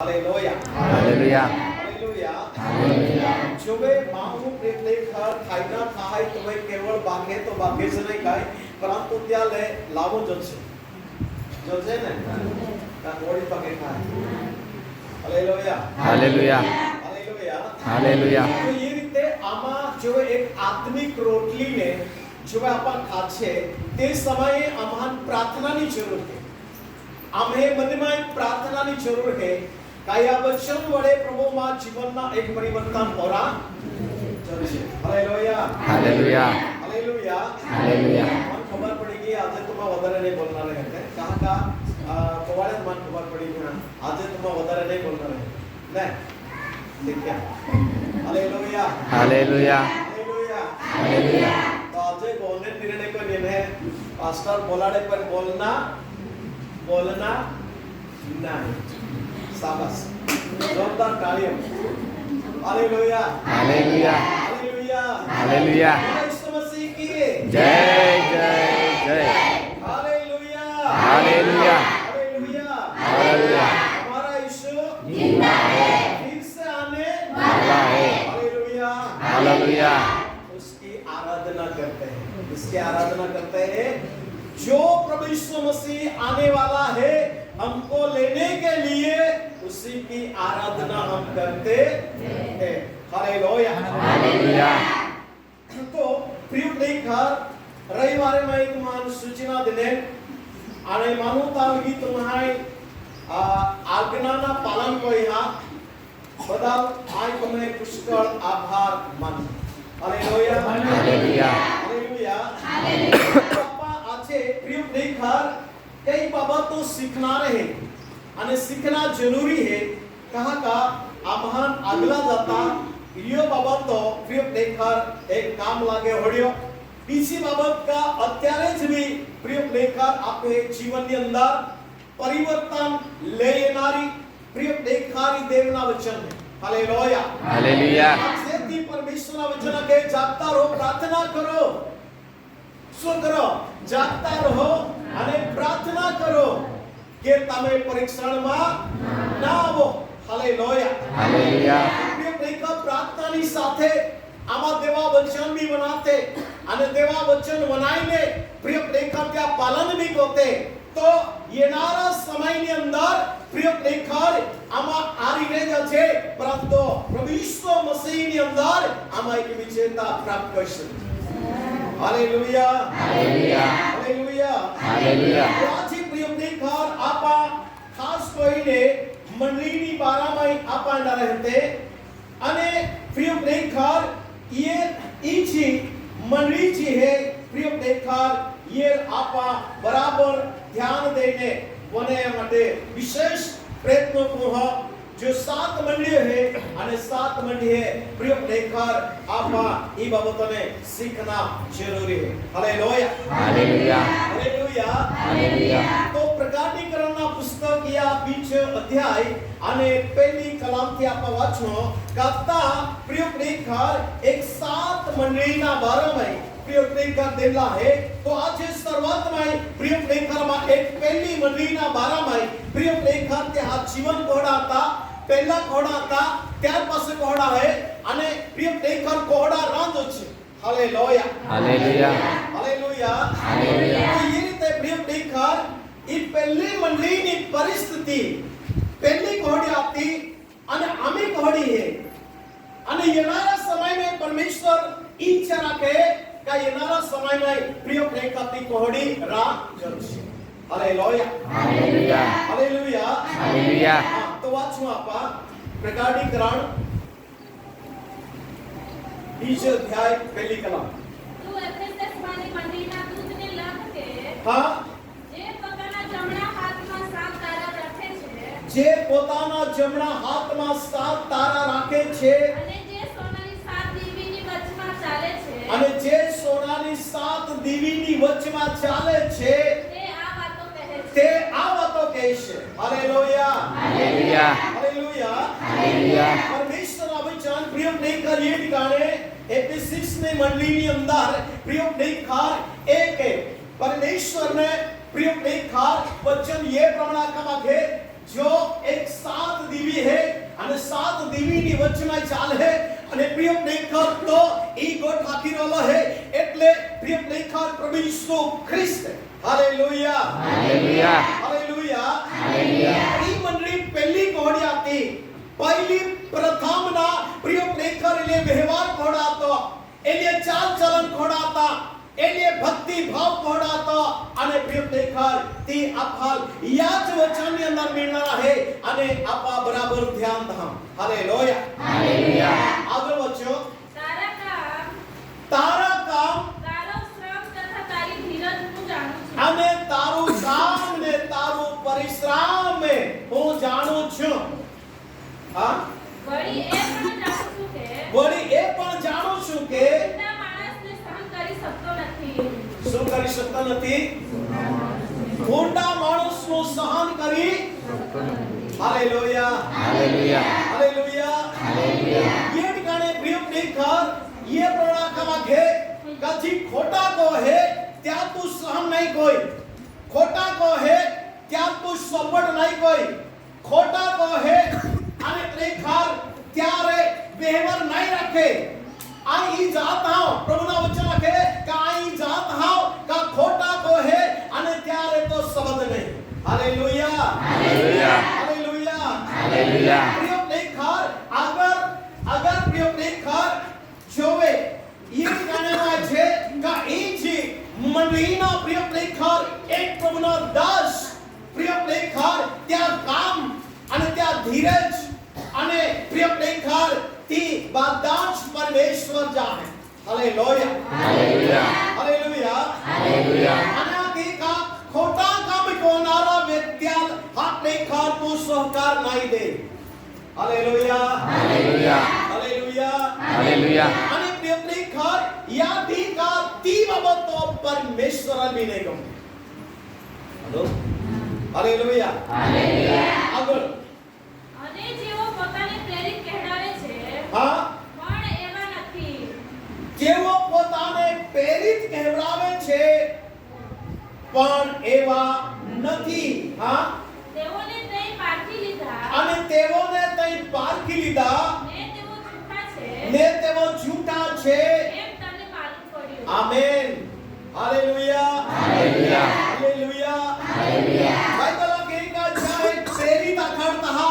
Hallelujah hallelujah hallelujah hallelujah जोवे माहू प्रेतले खर खायना थाय तोवे केवळ बागे तो बागे से नहीं खाय परंतु त्याले लावो जसे जसे ने ता कोडी बागे खाय हालेलुया हालेलुया हालेलुया हालेलुया तो ये रीते आमा जो एक आत्मिक रोटली ने जो आपण खाचे ते समये आम्हान प्रार्थनाની જરૂર છે आम्हे મનમાં એક પ્રાર્થનાની જરૂર છે કાયા વચન વડે પ્રભુમાં જીવનના એક પરિવર્તન હોરા જરૂર હાલેલુયા हालेलुया હાલેલુया हालेलुया મને ખબર પડી ગઈ આજે તો मैं વધારે નહીં બોલનાર હતે કાકા કવાળે મને ખબર પડી ગઈ આજે તો मैं વધારે નહીં બોલનાર ને દેખ્યા હાલેલુया हालेलुया હાલેલુया हालेलुया तो આજે બોલने निर्णय को लेने पास्टर बोलाड़े पर बोलना नहीं शाबाश जोरदार तालियां हालेलुया हालेलुया हालेलुया हालेलुया यीशु मसीह की जय जय जय हालेलुया हालेलुया हालेलुया हालेलुया हमारा यीशु जिंदा है फिर से आने वाला है हालेलुया हालेलुया उसकी आराधना करते हैं इसकी आराधना करते हैं जो प्रभु यीशु मसीह आने वाला है हमको लेने के लिए उसी की आराधना हम करते हैं हालेलुया हालेलुया तो प्रिय लेखक रविवार में तुम्हारी सूचना देने आणि मानू तालगी तुम्हारी आज्ञाना पालन कोया बदल आज तुम्हें पुष्कळ आभार मान हालेलुया हालेलुया हालेलुया हालेलुया આજે પ્રિય લેખક કઈ બાબતો શીખનાર है અને શીખना जरूरी है कहा का आम्हान આગલા જતા यो બાબતો પ્રિય લેખક એક કામ લાગે હોડ્યો બીજી બાબત का અત્યારે જ भी પ્રિય લેખક આપે જીવનની અંદર પરિવર્તન લેનારી પ્રિય લેખકારી દેવના વચન है हालेलुया हालेलुया જેથી પરમેશ્વરના વચન કે જાગતા રહો પ્રાર્થના કરો શું કરો જાગતા રહો અને પ્રાર્થના કરો કે તમે પરીક્ષણમાં ના આવો હાલેલુયા हालेलुया પ્રિય પ્રેક્ષક પ્રાર્થનાની સાથે આમાં દેવા વચન બી બનાતે અને દેવા વચન બનાઈને પ્રિય પ્રેક્ષક ત્યાં પાલન બી કરતે તો येणारा સમયની અંદર પ્રિય પ્રેક્ષક આમાં આરી રહે છે પરંતુ પ્રભુ ઈસુ મસીહની અંદર આમાં એક વિજેતા પ્રાપ્ત કરશે हालेलुया हालेलुया हालेलुया हालेलुया આજે પ્રિય પ્રેક્ષક આપા ખાસ કોઈને મંડળીની બારામાં આપા ના રહેતે અને પ્રિય પ્રેક્ષક ये ઈજી મંડળી जी है प्रिय प्रेक्षक ये आपा बराबर ध्यान देने वने માટે વિશેષ પ્રયત્નો પૂર્વ जो 7 मंडली है અને 7 मंडली है प्रिय प्रेक्षक आपा ई बाबतोने सीखना जरूरी है हालेलुया हालेलुया हालेलुया हालेलुया तो प्रकाटीकरणना पुस्तक या बीच अध्याय અને પહેલી કલામથી આપા વાંચો કરતા પ્રિય પ્રેક્ષક એક 7 મંડળીના બારામાં प्रिय प्रेक्षक देला है तो आज शरुआत में प्रिय प्रेक्षक में एक पहली मंडलीना बाराમાં प्रिय प्रेक्षक के हाथ जीवन कोहड़ा था पहला कोहड़ा था ત્યાર પાસે કોહડા है અને प्रिय प्रेक्षक कोहड़ा રાંધો છે हालेलुया हालेलुया हालेलुया हालेलुया तो ये રીતે प्रिय प्रेक्षक ई पहली मंडलीની परिस्थिति पहली कोहड़ी आती અને આમી કોહड़ी है અને येणारा समय में परमेश्वर इच्छा रखे का येणारा समय में प्रिय प्रेक्षक कोहड़ी राह जरूर हालेलुया हालेलुया हालेलुया हालेलुया तो वाचू आपा प्रकाटीकरण बीज अध्याय पहली कलम તું એફેસસ વાળી મંડળીના દૂતને લખ કે हां જે પોતાના જમણા હાથમાં 7 તારા રાખે છે જે પોતાના જમણા હાથમાં 7 તારા રાખે છે અને જે સોનાની 7 દીવીની વચમાં ચાલે છે અને જે સોનાની 7 દીવીની વચમાં ચાલે છે તે આ વાતો કહે છે તે આ વાતો કહે છે હાલેલુયા हालेलुया हालेलुया हालेलुया परमेश्वरના વચન પ્રિય પ્રેક્ષક ये ठिकाणे एफेसिस ने मंडलीની અંદર प्रिय प्रेक्षक एक है परमेश्वर ने प्रिय प्रेक्षक वचन ये प्रमाण आखा मागे જો એક સાત દીવી હે અને સાત દીવીની વચ્ચેમાં ચાલે અને પ્રિય પ્રેખર તો ઈ ગોઠ રાખી રહ્યો હે એટલે પ્રિય પ્રેખર પ્રભુ ઈસુ ખ્રિસ્ત હાલેલુયા હાલેલુયા હાલેલુયા હાલેલુયા ઈ મંડળી પહેલી કોહડી હતી પહેલી પ્રથમના પ્રિય પ્રેખર એટલે વ્યવહાર કોહડા હતો એટલે ચાલ ચલન કોહડા હતા એટલે ભક્તિ ભાવ કોહડા હતો અને પ્રિય પ્રેખર તે આપહાલ યાચ વચનની અંદર મિળનારા હે અને આપા બરાબર ધ્યાન ધામ હાલેલુયા હાલેલુયા આગળ વચ્ચો તારા કામ તારા કામ તારો શ્રમ તથા તારી ધીરજ હું જાણું છું અને તારું કામ ને તારું પરિશ્રમ હું જાણું છું હા વળી એ પણ જાણું છું કે વળી એ પણ જાણું છું કે ખોટા માણસને સહન કરી શકતો નથી શું કરી શકતા નથી ખોટા માણસનું સહન કરી હાલેલુયા હાલેલુયા હાલેલુયા હાલેલુયા ये ठिकाने प्रिय प्रेखर ये प्रणा के कथी खोटा को है त्या तू सहन नहीं कोई खोटा को है त्या तू सपट नहीं कोई खोटा को है અને પ્રેખર ત્યારે વ્યવહાર નહીં રાખે આઈ જાત હાવ પ્રભુના વચન કે કાઈ જાત હાવ કા ખોટા કો હે અને ત્યારે તો શબ્દ નહીં હાલેલુયા હાલેલુયા હાલેલુયા હાલેલુયા પ્રિય પ્રેખર અગર પ્રિય પ્રેખર જોવે ये જાણવા છે કે એ છે મંડળીના પ્રિય પ્રેખર એક પ્રભુના દાસ પ્રિય પ્રેખર ત્યાં કામ અને ત્યાં ધીરજ અને પ્રિય પ્રેખર તી બાદાજ પરમેશ્વર જાણે હાલેલુયા હાલેલુયા હાલેલુયા હાલેલુયા અને કે કા ખોટા કામ કોનારા વ્યક્તિલ હા પ્રેખર તું સહકાર નહીં દે હાલેલુયા હાલેલુયા હાલેલુયા હાલેલુયા અને પ્રિય પ્રેખર યાદી કા તી બાબતો પરમેશ્વર અભિનેગમ હલો હાલેલુયા હાલેલુયા આગળ અને જેઓ પોતાને પ્રેરિત કહેવાય છે હા પણ એવા નથી જેઓ પોતાને પ્રેરિત કહેવડાવે છે પણ એવા નથી હા તેઓને તે પારખી લીધા અને તેઓને તઈ પારખી લીધા ને તેઓ જૂઠા છે ને તેઓ ઝૂઠા છે એમ તમને માલુમ પડ્યું amen hallelujah hallelujah hallelujah hallelujah Bible કે કા જાય પ્રેરિત અખડતા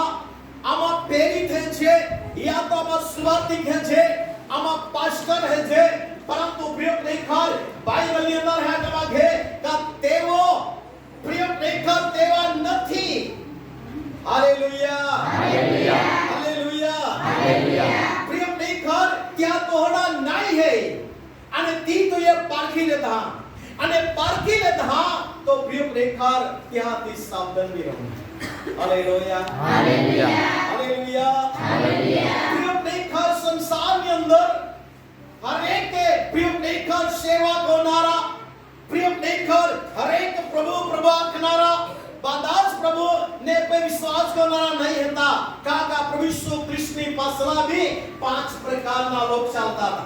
આમાં પ્રેરિત છે યા તો આમાં સુવાર્તિક છે આમાં પાસ્ટર છે પરંતુ પ્રિય પ્રેખર બાઇબલની અંદર હે કે તેઓ પ્રિય પ્રેખર તેવા નથી હાલેલુયા હાલેલુયા હાલેલુયા હાલેલુયા પ્રિય પ્રેખર ત્યાં તોડા નહીં હે અને તી તો એ પારખી લેતા અને પારખી લેતા તો પ્રિય પ્રેખર ત્યાંથી સાવધાન બી રહો હાલેલુયા હાલેલુયા હાલેલુયા હાલેલુયા પ્રિય પ્રેખર સંસારની અંદર હરેક પ્રિય પ્રેખર સેવા કરનારા પ્રિય પ્રેખર હરેક પ્રભુ આખનારા બાદાસ પ્રભુ ને पे विश्वास करना नहीं होता काका प्रभु यीशु कृष्ण पासला भी 5 प्रकारना लोग चलता था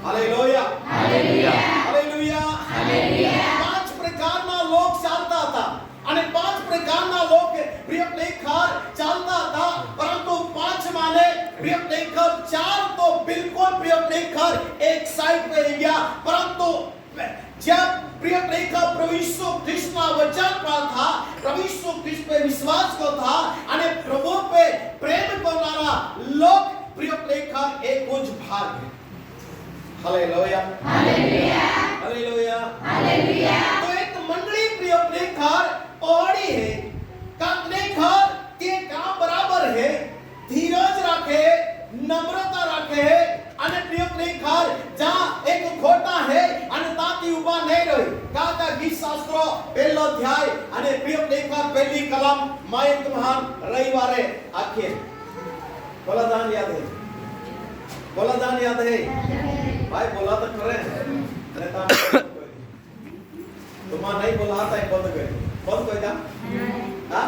हालेलुया હાલેલુયા हालेलुया હાલેલુયા 5 પ્રકારના લોક ચાલતા હતા અને 5 પ્રકારના લોક પ્રિય પ્રેખર ચાલતા હતા પરંતુ 5 માને પ્રિય પ્રેખર 4 તો બિલકુલ પ્રિય પ્રેખર એક સાઈડ पे गया परंतु जब प्रिय प्रेखर प्रभु यीशु कृष्ण का वचन पर था प्रभु यीशु कृष्ण पे विश्वास को था અને પ્રભુ पे प्रेम करनारा लोग प्रिय प्रेखर एक कुछ भाग है हालेलुया હાલેલુયા हालेलुया હાલેલુયા तो एक मंडली प्रिय प्रेखर पौड़ी है का प्रेखर के काम बराबर है धीरज रखे नम्रता रखे અને પ્રિય પ્રેખર જા એક ખોટા હે અને તાતી ઉભા નહીં રહે કાકા ગીત શાસ્ત્રો પહેલો અધ્યાય અને પ્રિય પ્રેખર પહેલી કલમ માયક મહાન રવિવારે આખે બોલા દાન યાદ है भाई बोला तो करे अरे ता तुम्हारा नहीं बोला था एक बंद कोई था हां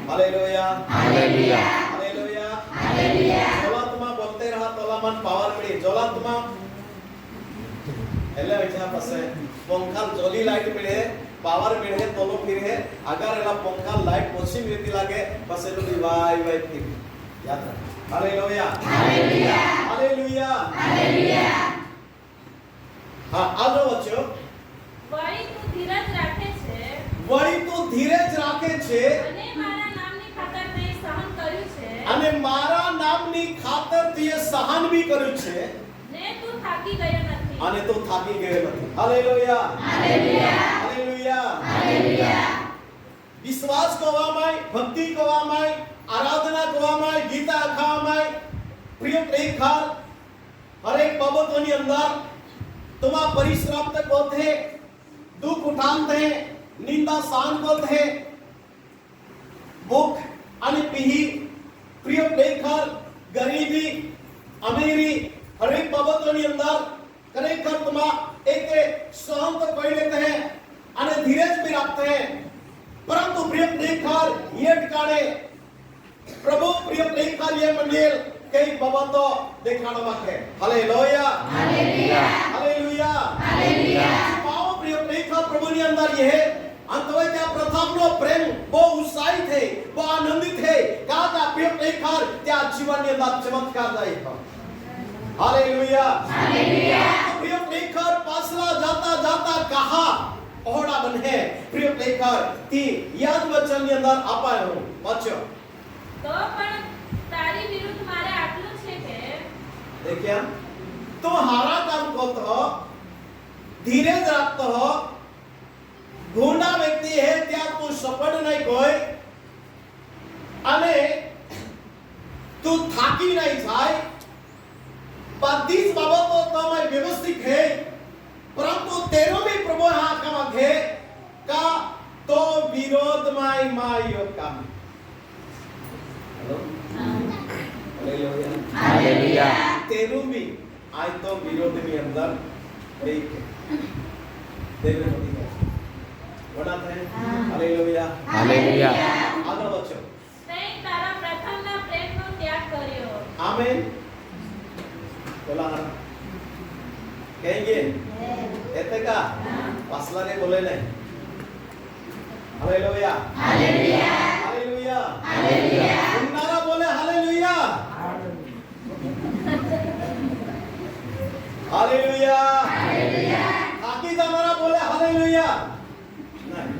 हालेलुया હાલેલુયા हालेलुया હાલેલુયા जोला तुमा बोलते रहा तोला मन पावर पड़ी जोला तुमा એટલે વિચાર પાસે પંખા જોલી લાઈટ પડે पावर मिले तो लो फिर है अगर एला पंखा लाइट पश्चिम रीति लागे बस एलो वाई वाई फिर याद रख हालेलुया हालेलुया हालेलुया हालेलुया हां આગળ વચ્ચે વળી તું ધીરજ રાખે છે વળી તું ધીરજ રાખે છે અને મારા નામની ખાતર તે સહન કર્યું છે અને મારા નામની ખાતર તે સહન બી કર્યું છે ને તું થાકી ગયો નથી અને તું થાકી ગયો નથી હાલેલુયા હાલેલુયા હાલેલુયા હાલેલુયા વિશ્વાસ કહેવામાં ભક્તિ કહેવામાં આરાધના કહેવામાં ગીતા કહેવામાં પ્રિય પ્રેમકાર હરેક બાબતોની અંદર तुम्हारा परिश्रम तक होते हैं दुख उठाते हैं निंदा सहन करते हैं भूख અને પીહી પ્રિય પ્રેમકાર ગરીબી અમીરી હરેક બાબતોની અંદર ખરેખર તમા એક સહન તો કરી લેते हैं અને ધીરજ भी रखते हैं परंतु प्रिय प्रेमकार ये ठिकाने प्रभु प्रिय प्रेमकार ये मंदिर कई बाबतो देखाड़ा मांगे हालेलुया हालेलुया हालेलुया हालेलुया पाओ प्रिय प्रेमकार प्रभु ने अंदर ये है अंतवे क्या प्रथम नो प्रेम वो उत्साहित है वो आनंदित है कहा का प्रिय प्रेमकार क्या जीवन ने अंदर चमत्कार दाई है हालेलुया हालेलुया प्रिय प्रेमकार पासला जाता जाता कहा ओहड़ा बने प्रिय प्रेमकार ती याद वचन ने अंदर आपाए हो बच्चो તો પણ તારી વિરુદ્ધ મારે આટલું છે કે देखिए तो हारा काम करते हो धीरज रखते हो गुंडा व्यक्ति है त्या तू सफल नहीं कोई अने तू थाकी नहीं जाए बत्तीस बाबतों तो मैं व्यवस्थित है परंतु तेरो भी प्रभु हाँ का मगे का तो विरोध माई मायो काम हेलो हालेलुया हालेलुया तेरू भी आज तो विरोध में अंदर एक देव होती है बड़ा है हालेलुया हालेलुया आगे बच्चों તે તારા પ્રથમના પ્રેમનો ત્યાગ કર્યો आमीन बोला हर कहेंगे ऐसे का पासला ने बोले नहीं हालेलुया हालेलुया हालेलुया हालेलुया उन्नारा बोले हालेलुया हालेलुया हालेलुया आकी हमारा बोले हालेलुया नहीं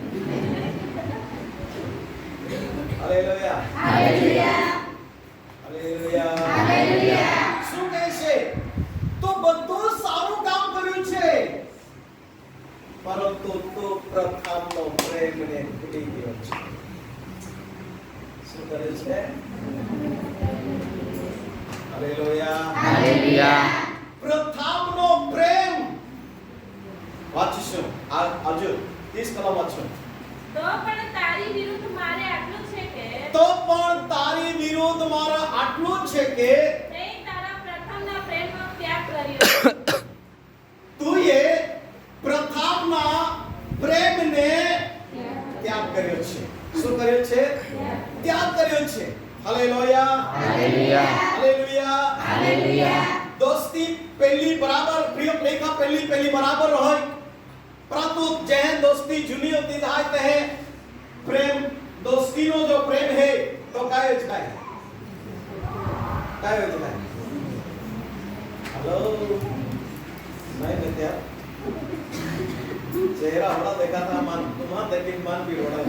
हालेलुया हालेलुया हालेलुया हालेलुया શું કહે છે તો બધું સારું કામ કર્યું છે પરંતુ તો પ્રથમનો પ્રેમને ભૂલી ગયો છે શું કરે છે હાલેલુયા हालेलुया પ્રથમનો પ્રેમ વાંચીશું આજુ 30 કલમ વાંચો તો પણ તારી વિરુદ્ધ મારે આટલું છે કે તો પણ તારી વિરુદ્ધ મારા આટલું જ છે કે તે તારા પ્રથમના પ્રેમનો ત્યાગ કર્યો તુએ પ્રથમના પ્રેમને ત્યાગ કર્યો છે શું કર્યો છે ત્યાગ કર્યો છે હાલેલુયા हालेलुया हालेलुया हालेलुया दोस्ती पहली बराबर प्रिय प्रेमा पहली बराबर होय परंतु जैन दोस्ती जूनी होती जाते हैं प्रेम दोस्ती नो जो प्रेम है तो काय हो जाए हेलो नहीं देते आप चेहरा बड़ा देखा था मन तुम्हारा देख मन भी बड़ा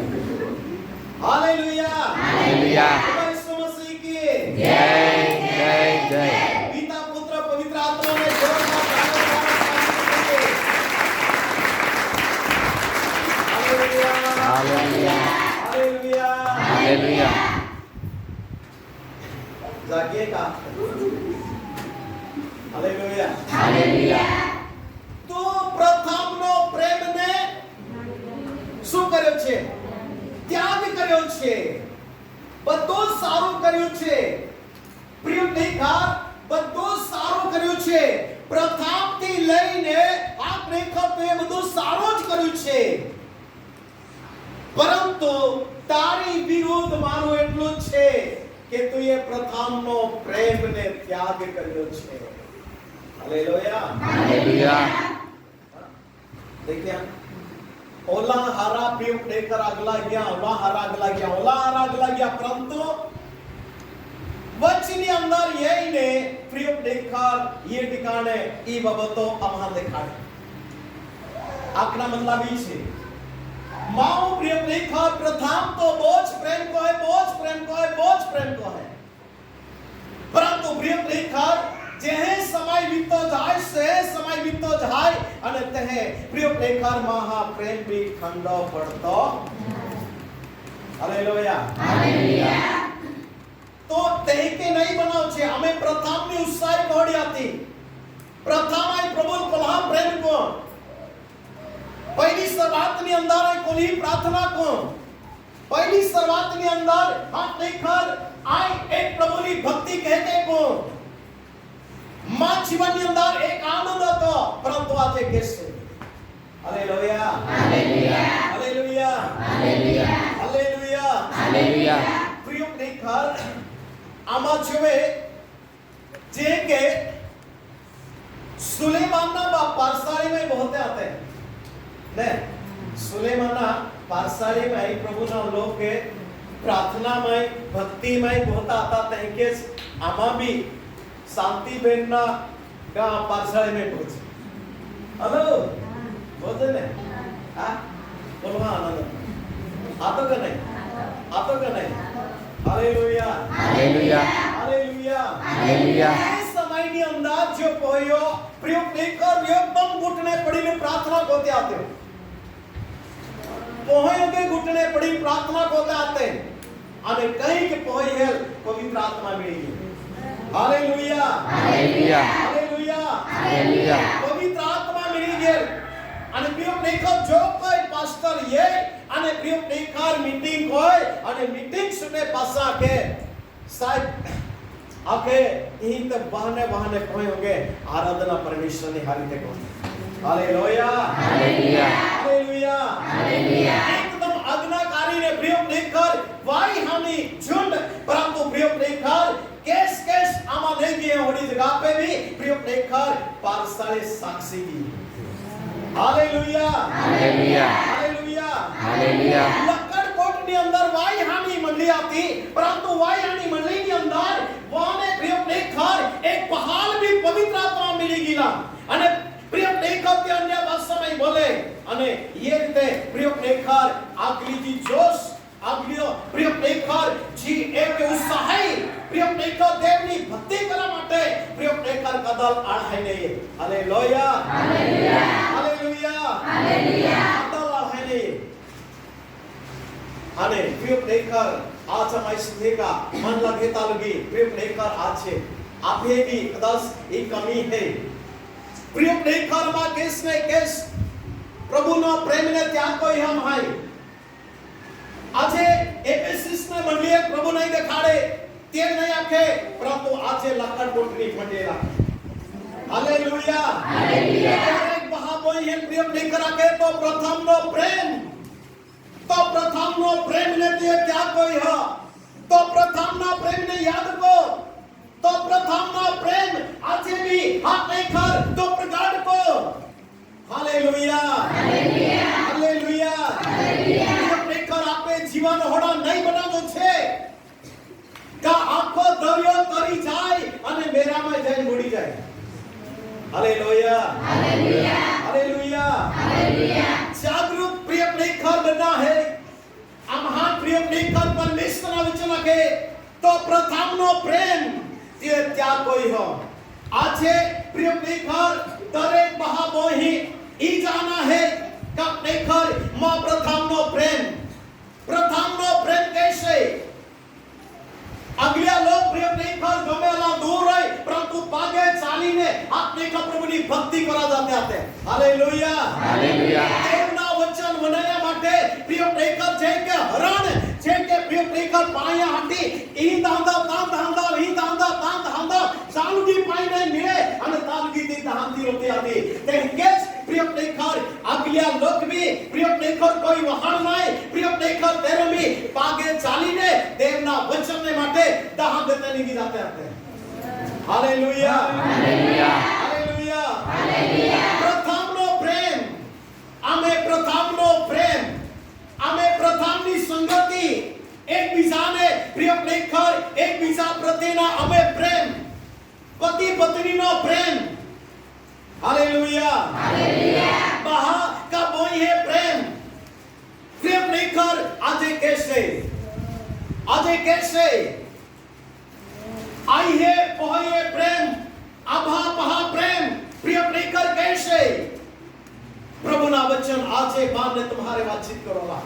हालेलुया हालेलुया यीशु मसीह की जय जय जय पिता पुत्र पवित्र आत्मा में जोरदार तालियों से हालेलुया हालेलुया हालेलुया हालेलुया जागिएगा हालेलुया हालेलुया तो प्रथमનો પ્રેમને શું કર્યો છે ત્યાગ કર્યો છે બધું સારું કર્યું છે પ્રિય પ્રેમકાર બધું સારું કર્યું છે પ્રથમથી લઈને આ પ્રેમકારે બધું સારું જ કર્યું છે પરંતુ તારી વિરુદ્ધ મારું એટલું જ છે કે તુએ પ્રથમનો પ્રેમને ત્યાગ કર્યો છે હાલેલુયા हालेलुया देखिए ઓલા હારા પ્રિય પ્રેકર આગલા ગયા, ઓલા હારા આગલા ગયા, ઓલા હારા આગલા ગયા, પરંતુ વચની અંદર યઈને પ્રિય પ્રેકર ये ठिकाने ई बाबतो आम्हा देखाडे. आकना मतलब ई छे माओ प्रिय प्रेकर प्रथम तो बोझ प्रेम को है, बोझ प्रेम को है, बोझ प्रेम को है. परंतु प्रिय प्रेकर जेहे समय बीतो जाय से समय बीतो जाय અને તેહે પ્રિય પ્રેકર મહા પ્રેમ બી ખંડો પડતો. Hallelujah hallelujah. તો તે કે નહીં બનાવ છે અમે પ્રથમની ઉત્સાહી કોડી હતી. પ્રથમ આઈ પ્રભુ કોલા પ્રેમ કો પહેલી શરૂઆતની અંદર આઈ કોલી પ્રાર્થના કો પહેલી શરૂઆતની અંદર હાથ દેખર આઈ એક પ્રભુની ભક્તિ કહેતે કો માં જીવનની અંદર એક આનંદ હતો, પરંતુ આજે કેસે. Hallelujah hallelujah hallelujah hallelujah hallelujah hallelujah. પ્રિય પ્રેકર આમાં જોવે જે કે સુલેમાનના પારસાળી में बहुत आते हैं ने सुलेमाना पारसाड़ी में प्रभुना लोग के प्रार्थना में भक्ति में बहुत आता है कि आमा भी शांति बेनना का पारसाड़ी में पहुंच. हेलो बोलते ने हां बोलो आनंद आतो का नहीं, आतो का नहीं. Hallelujah hallelujah hallelujah hallelujah. इस समय ની અંદર જો કોઈઓ પ્રિય પ્રેકર એકદમ ઘૂંટને પડીને પ્રાર્થના કરતે આતે હો, પોહયો કે ઘૂંટને પડી પ્રાર્થના કરતે આતે અને કहीं કે પોહયલ પવિત્ર આત્મા मिली. Hallelujah hallelujah hallelujah hallelujah. પવિત્ર આત્મા मिली ગયેલ અને પ્રિય પ્રેકર જો કોઈ પાસ્ટર ये અને પ્રિય પ્રેકર મીટિંગ હોય અને મીટિંગ સુને પાસા કે સાહેબ आके यहीं तक बहाने बहाने पहुंचोगे आराधना परमेश्वर ने हारी देखो. Hallelujah hallelujah hallelujah hallelujah. एकदम आज्ञाकारी ने प्रिय प्रेकर वाई हानि झुंड, परंतु प्रिय प्रेकर केस केस आमा नहीं दिए होड़ी जगह पे भी प्रिय प्रेकर पारसाले साक्षी की. Hallelujah hallelujah hallelujah hallelujah. Lakkadkot ની અંદર વાઈ હાની મંડળી હતી, પરંતુ વાઈ હાની મંડળી ની અંદર વાને પ્રિય પ્રેકર એક પહાડ भी पवित्र आत्मा मिली गीला અને પ્રિય પ્રેકર તે અન્ય ભાષામાં બોલે અને ये રીતે પ્રિય પ્રેકર આગલી જી જોશ આગલીઓ પ્રિય પ્રેકર જી એક ઉત્સાહી પ્રિય પ્રેકર દેવની ભક્તિ કરવા માટે પ્રિય પ્રેકર કદલ આળાઈ નહીં. Hallelujah hallelujah hallelujah hallelujah. કદલ આળાઈ નહીં. અને પ્રિય પ્રેકર आज हमारी सीधेगा मन लगे तालगी प्रिय प्रेकर आज है आपे भी कदाच एक कमी है. प्रिय प्रेकर मा केस ने केस प्रभु नो प्रेम ने त्याग कोई हम हाय आजे एफएसएस ने मंडली प्रभु नहीं दिखाड़े तेल नहीं आखे, परंतु आजे लक्कड़कोट ની મંડેલા. Hallelujah hallelujah. एक महाबोई है प्रिय प्रेकर आके तो प्रथम नो प्रेम, तो प्रथम नो प्रेम ने दिए क्या कोई हो, तो प्रथम ना प्रेम ने याद को, तो प्रथम ना प्रेम आज भी हाथ नहीं कर तो प्रगाढ़ को. Hallelujah hallelujah hallelujah hallelujah. प्रेकर आपे जीवन होड़ा नहीं बनानो छे का आखो दरियो तरी जाए અને મેરામાં જઈ મોડી જાય. Hallelujah hallelujah hallelujah hallelujah. जागरूक प्रिय प्रेकर बना है આ મહાન પ્રિય પ્રેકર પરમેશ્વરના વચન કે તો પ્રથમનો પ્રેમ જે ત્યાં કોઈ હો. આજે પ્રિય પ્રેકર દરેક મહાબોહી ઈ જાના है का प्रेकर માં પ્રથમનો પ્રેમ कैसे अगला लोग प्रिय प्रेकर गमेला दूर रहे, परंतु पागे चालीने अपने का प्रभुनी भक्ति करा जाते आते. Hallelujah hallelujah. देवना वचन वनाया માટે પ્રિય પ્રેકર છે કે હરણ છે કે પ્રિય પ્રેકર પાયા હાટી ઈ દાંદા ચાલુજી પાઈને મિલે અને તાલગી દી દાંદી હોતી આતી તે કેસ પ્રિય પ્રેકર આગલા લોક भी પ્રિય પ્રેકર કોઈ વહાણ નહીં, પ્રિય પ્રેકર તેરમી પાગે ચાલીને દેવના વચનને માટે દહાં દેતે નીકળી જાતે આતે. Hallelujah hallelujah hallelujah hallelujah. प्रथमનો પ્રેમ અમે પ્રથમનો પ્રેમ પ્રથમની સંગતિ એકબીજાને પ્રિય પ્રેખર એકબીજા પ્રત્યેના અમે પ્રેમ પતિ પત્નીનો પ્રેમ હાલેલુયા હાલેલુયા બહા કા બોય હે પ્રેમ પ્રિય પ્રેખર આજે कैसे आई है पहले प्रेम अभा पहा प्रेम प्रिय प्रेकर कैसे प्रभु ना वचन आज बार ने तुम्हारे बातचीत करोगा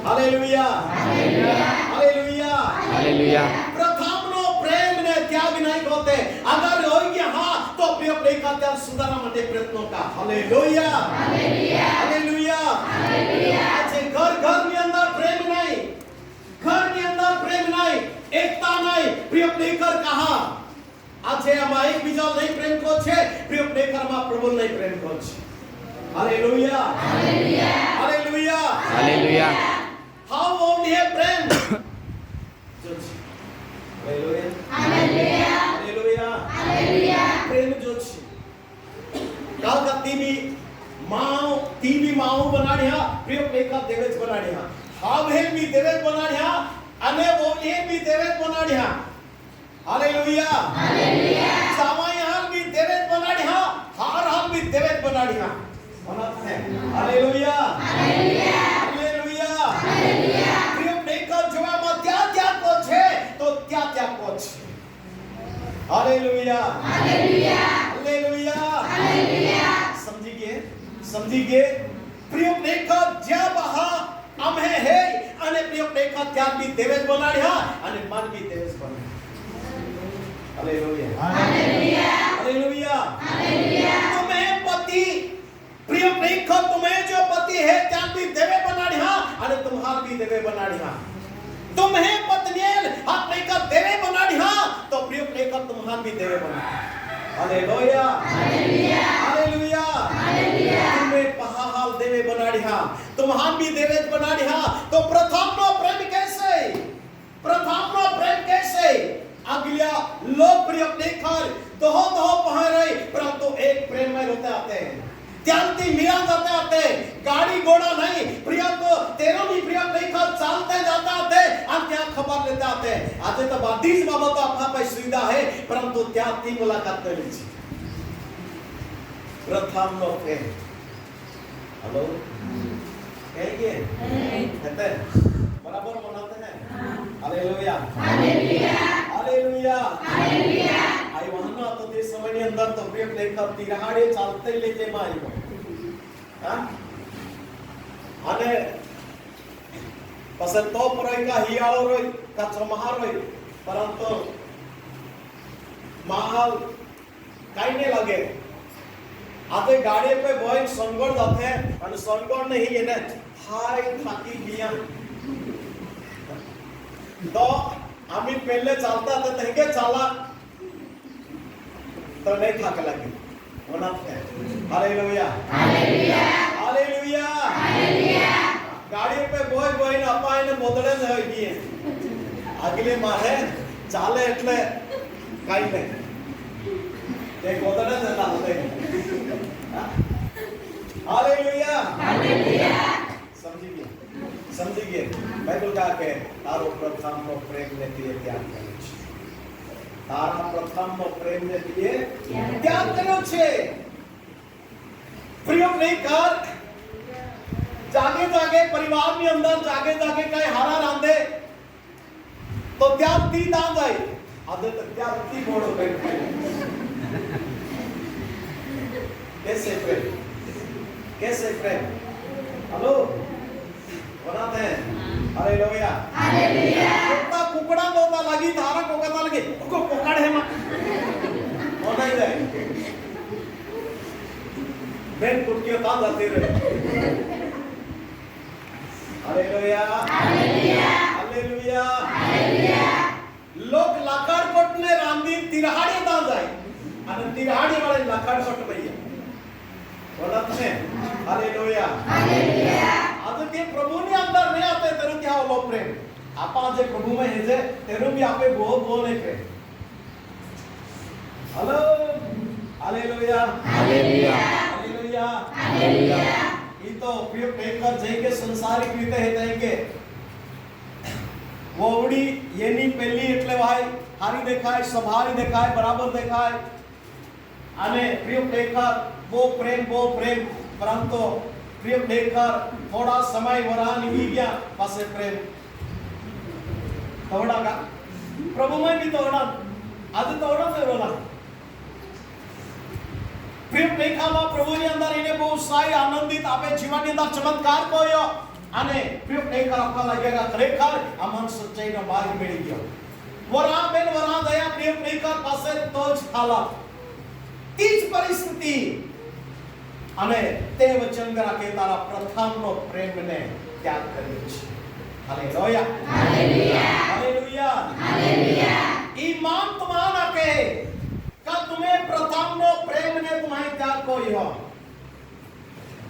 हालेलुया हालेलुया हालेलुया हालेलुया प्रथम नो प्रेम ने त्याग नहीं होते अगर होगी हाँ तो प्रिय प्रेकर त्याग सुधारना मटे प्रयत्नों का हालेलुया हालेलुया हालेलुया हालेलुया आज घर घर में अंदर प्रेम नहीं घर के अंदर प्रेम नहीं एकता नहीं प्रिय प्रेकर कहा आज हम एक बीजा नहीं प्रेम को छे प्रिय प्रेकर में प्रभु नहीं प्रेम को छे hallelujah hallelujah hallelujah hallelujah how only है प्रेम जो छे हालेलुया हालेलुया हालेलुया हालेलुया प्रेम जो छे काल का तीवी माओ बनाड्या प्रिय प्रेकर देवेज बनाड्या हावेल भी देवेज बनाड्या अने ओहेल भी देवेज बनाड्या हालेलुया हालेलुया सामाय हाल भी देवेज बनाड्या हार हाल भी देवेज बनाड्या मनत है हालेलुया हालेलुया हालेलुया हालेलुया प्रिय प्रेकर जोवा में त्या को छे तो त्या को छे हालेलुया हालेलुया हालेलुया हालेलुया समझी गए प्रिय प्रेकर ज्या बहा અમે હે અને પ્રિય પ્રેખા ત્યાગ બી દેવેજ બનાડ્યા અને મન બી દેવેજ બનાડ્યા હાલેલુયા હાલેલુયા હાલેલુયા હાલેલુયા तुम्हें पति प्रिय प्रेखा तुम्हें जो पति है त्याग भी देवे बनाड्या અને तुम्हार भी देवे बनाड्या तुम्हें पत्नील हा प्रेखा देवे बनाड्या तो प्रिय प्रेखा तुम्हार भी देवे बनाड्या हालेलुया हालेलुया हालेलुया हालेलुया तुम्हें पहाल देवे बनाड्या तुम्हान भी देवेज बनाड्या तो प्रथम नो प्रेम कैसे अगला लोकप्रिय प्रेखर दो पहरे परंतु एक प्रेम में रोते आते हैं त्यागती मिला जाते आते गाड़ी घोड़ा नहीं प्रिय को तेरो भी प्रिय प्रेखर चालते जाते आते और क्या खबर लेते आते आज तो बातीस बाबा तो अपना पे सुविधा है परंतु त्यागती मुलाकात नहीं लीजिए प्रथम नो प्रेम हेलो कहिए कहते हैं बराबर मनाते हैं हालेलुया हालेलुया हालेलुया हालेलुया आई वहां तो ते समय ની અંદર તો પ્રેમ લેખક તિરાડે ચાલતે લેતે માં આવ્યો હા અને પછી તો પરોય કા હિયાળો રોય કા ચમહાર રોય પરંતુ માલ કાઈ ને લાગે आते गाड़ी पे बॉय संगड़ जाते हैं और संगड़ नहीं है ना हाय थाकी बिया तो आम्ही पहले चलता था तंगे चला तो नहीं थाक लगी होना है हालेलुया हालेलुया हालेलुया हालेलुया गाड़ी पे बॉय ने अपाय ने बोदड़े से होई गई अगले मारे चाले એટલે કાઈ નહીં તે બોદड़े से लाते हालेलुया हालेलुया समझिए बाइबल का के तारो प्रथम नो प्रेम ने दिए त्याग કર્યો છે તારા પ્રથમ નો પ્રેમ ને દિए त्याग કર્યો છે प्रिय प्रेखर जागे परिवार ની અંદર जागे કઈ હારા રાંધે તો त्याग ती ના જાય આદે તો त्याग ती મોડો કરી कैसे प्रेम हेलो बनाते हैं हालेलुया हालेलुया कुत्ता कुकड़ा दोता लगी धारा कोकता लगी को कोकड़ है मां होना ही जाए बेन कुटकियों ता जाते रहे हालेलुया हालेलुया हालेलुया हालेलुया लोग लाकड़ कोटने रामदीन तिरहाड़ी ता जाए અને तिरहाड़ी वाले लाकड़ कोट भैया बोलते हैं हालेलुया हालेलुया आज के प्रभु ने अंदर नहीं आते तेरे क्या हो प्रेम आपा जे प्रभु में है जे तेरे भी आपे बहुत बोले प्रेम hello hallelujah hallelujah hallelujah hallelujah ये तो प्रिय प्रेखर अंदर जाके संसारिक रीते हेता के वोवड़ी येनी पहली એટલે ભાઈ હારી દેખાય સભારી દેખાય બરાબર દેખાય અને પ્રિય પ્રેખર બહુ પ્રેમ પરંતુ પ્રિય પ્રેખર થોડા સમય વરા નિવી ગયા પાસે પ્રેમ તોડા का प्रभु में भी तोड़ा आज तोड़ा से बोला प्रिय प्रेखाમાં પ્રભુની અંદર એને બહુ સાઈ આનંદિત આપે જીવનની અંદર ચમત્કાર કોયો અને પ્રિય પ્રેખર આપવા લાગ્યા ખરેખર અમન સચ્ચાઈનો માર્ગ મળી ગયો વરા બેન વરા દયા પ્રિય પ્રેખર પાસે તો જ ખાલા तीज परिस्थिति અને તે વચન રાખે તારા પ્રથમનો પ્રેમને ત્યાગ કર્યો છે हालेलुया हालेलुया हालेलुया हालेलुया ईमान तुम्हारा के का तुम्हें प्रथम नो प्रेम ने तुम्हारी त्याग कोई हो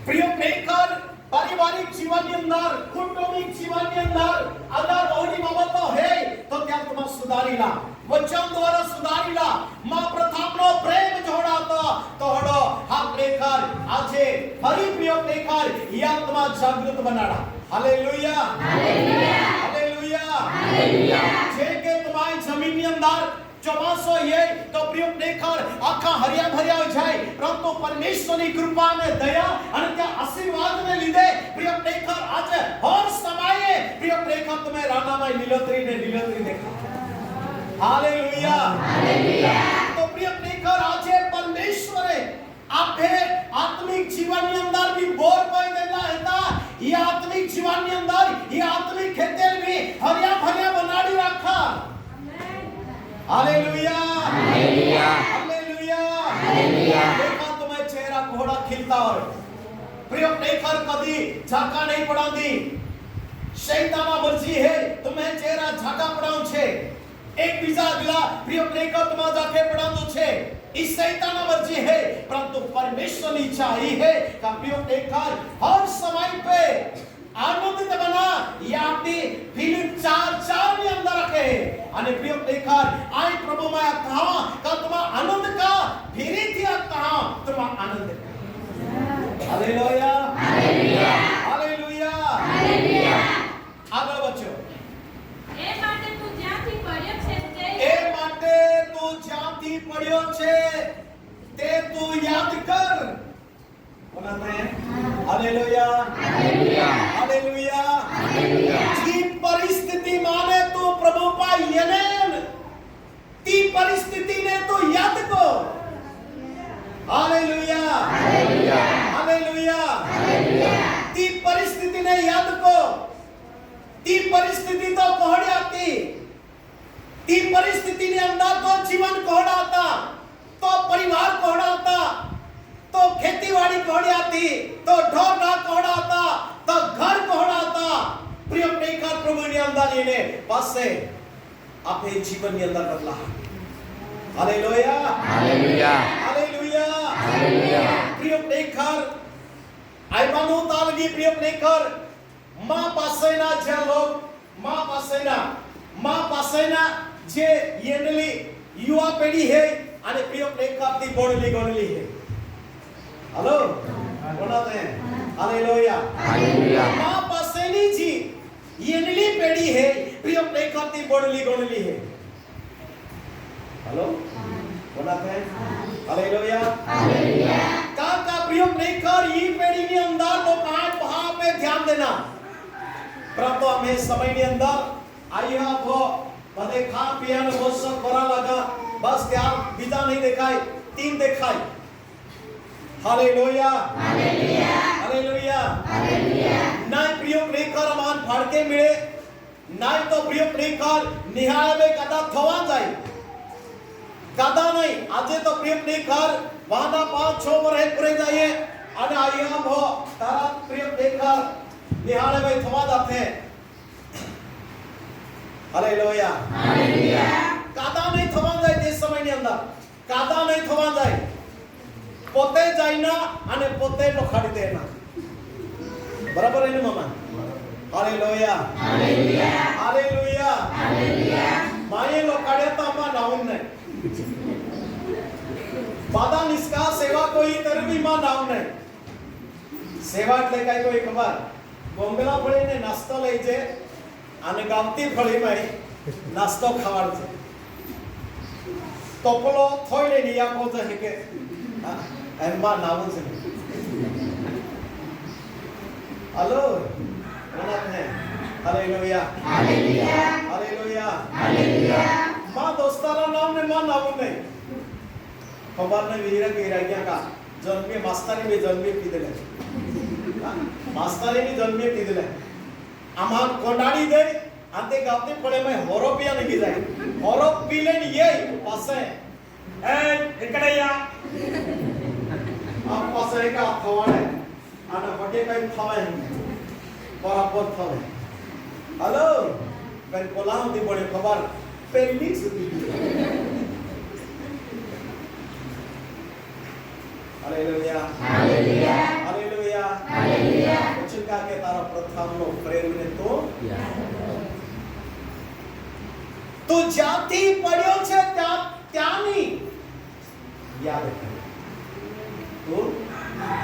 प्रिय प्रेखर पारिवारिक जीवन के अंदर कौटुंबिक जीवन के अंदर अगर ओनी बाबतो है तो क्या तुम सुधारीला वचन द्वारा सुधारीला मां प्रथम नो प्रेम जोड़ातो तोड़ो हा प्रेखर आजे फरी प्रिय प्रेखर या तुम जागृत बनाड़ा हालेलुया हालेलुया हालेलुया हालेलुया जे के तुम्हारी जमीन के अंदर ચોમાસો ये तो प्रिय प्रेखर आखा हरिया भरिया हो जाए परंतु परमेश्वर की कृपा ने दया और क्या आशीर्वाद ने લીધે प्रिय प्रेखर आज हर समय प्रिय प्रेखर तुम्हें राणा में नीलोत्री देखा हालेलुया हालेलुया तो प्रिय प्रेखर आज परमेश्वर आपे आत्मिक जीवन के अंदर भी बोर कोई देना है ये आत्मिक जीवन के अंदर ये आत्मिक खेतर भी हरिया भरिया बनाड़ी रखा हालेलुया हालेलुया हालेलुया हालेलुया देखा तुम्हें चेहरा घोड़ा खिलता और प्रिय प्रेखर कभी झाका नहीं पड़ाती शैताना मर्जी है तुम्हें चेहरा झाका पड़ाऊ छे एक बीजा अगला प्रिय प्रेखर तुम्हें जाके पड़ाऊ छे इस शैताना मर्जी है परंतु परमेश्वर की इच्छा ही है कि प्रिय प्रेखर हर समय पे आनंदित बना या अपनी फिलिप 4:4 में अंदर रखे અને પ્રિય પ્રેખર આઈ પ્રભુ માં કहा का तुम आनंद का फिरी थी कहा तुम आनंद हालेलुया हालेलुया हालेलुया हालेलुया આગળ વચ્ચો એ માટે તું જ્યાંથી પડ્યો છે તે તું યાદ કર બોલते हैं हालेलुया हालेलुया हालेलुया हालेलुया जी परिस्थिति माने तो प्रभु पाई यनेन ती परिस्थिति ने तो याद को हालेलुया हालेलुया हालेलुया हालेलुया ती परिस्थिति ने याद को ती परिस्थिति तो कोहड़े आती ती परिस्थिति ने अंदर तो जीवन कोहड़ा आता तो परिवार कोहड़ा आता तो खेतीबाड़ी कोहड़ी आती तो ढोर ना कोहड़ा आता तो घर कोहड़ा आता प्रिय प्रेखर प्रभु ने अंदर ने पासे आपे जीवन के अंदर बदला हालेलुया हालेलुया हालेलुया हालेलुया प्रिय प्रेखर आइबानो तालगी प्रिय प्रेखर मां पासेना जे लोग मां पासेना जे येनली युवा पेढ़ी है અને પ્રિય પ્રેખર ती ગોણલી है हेलो बोलते हैं हालेलुया हालेलुया मां पासेनी जी येनली पेढ़ी है प्रिय प्रेखर ती गणली है हेलो बोलते हैं हालेलुया हालेलुया का प्रिय प्रेखर ये पेढ़ी के अंदर लोग वहां पे ध्यान देना परंतु हमें समय के अंदर आइया वो बदे खा पियान वो सब करा लगा बस क्या बिदा नहीं दिखाई 3 दिखाई हालेलुया हालेलुया हालेलुया हालेलुया नाय प्रिय प्रेखर मान फाड़के मिले नाय तो प्रिय प्रेखर निहाळे में कदा थवा जाय कदा नहीं आजे तो प्रिय प्रेखर वादा 5-6 वर्ष पूरे जाए અને આયા ભો તારા પ્રિય પ્રેખર નિહાळे में थवा जाते हालेलुया हालेलुया कदा नहीं थवा जाय તે સમય ની અંદર કदा नहीं थवा जाय પોતે જાયના અને પોતે લોખાડી દેના બરાબર હે ને મામા હાલેલુયા હાલેલુયા હાલેલુયા હાલેલુયા માયે લોખાડે તો આમાં નાઉન નહીં બાદા નિષ્કા સેવા કોઈ તરવી માં નાઉન નહીં સેવા એટલે કાઈ કોઈ ખબર ગોંગલા ફળીને નાસ્તો લઈ છે અને ગામતી ફળીમાં નાસ્તો ખાવાનો છે તોપલો થોઈને નિયાકો છે કે એમાં નાવું છે હલો મનાત હે હાલેલુયા હાલેલુયા હાલેલુયા હાલેલુયા માં દોસ્તારા નામ ને માં નાવું નહીં ખબર ને વીરા ક્યાં કા જન્મે માસ્તરી બે જન્મે પીધેલે માસ્તરી ની જન્મે પીધેલે આમાં કોંડાડી દે આતે ગાતે પડે મે હોરોપિયા નહી જાય હોરોપ પીલે ની એ પાસે એ એકડયા આ પાસે એક થવાડે આને વડે કઈ થવાય બરાબર થવાય હલો કઈ બોલાવ દી પડે ખબર પેલી સુધી હાલેલુયા હાલેલુયા હાલેલુયા હાલેલુયા ઉચકા કે તારા પ્રથમનો પ્રેમને તો જ્યાંથી પડ્યો છે ત્યાંની યાદ કર તું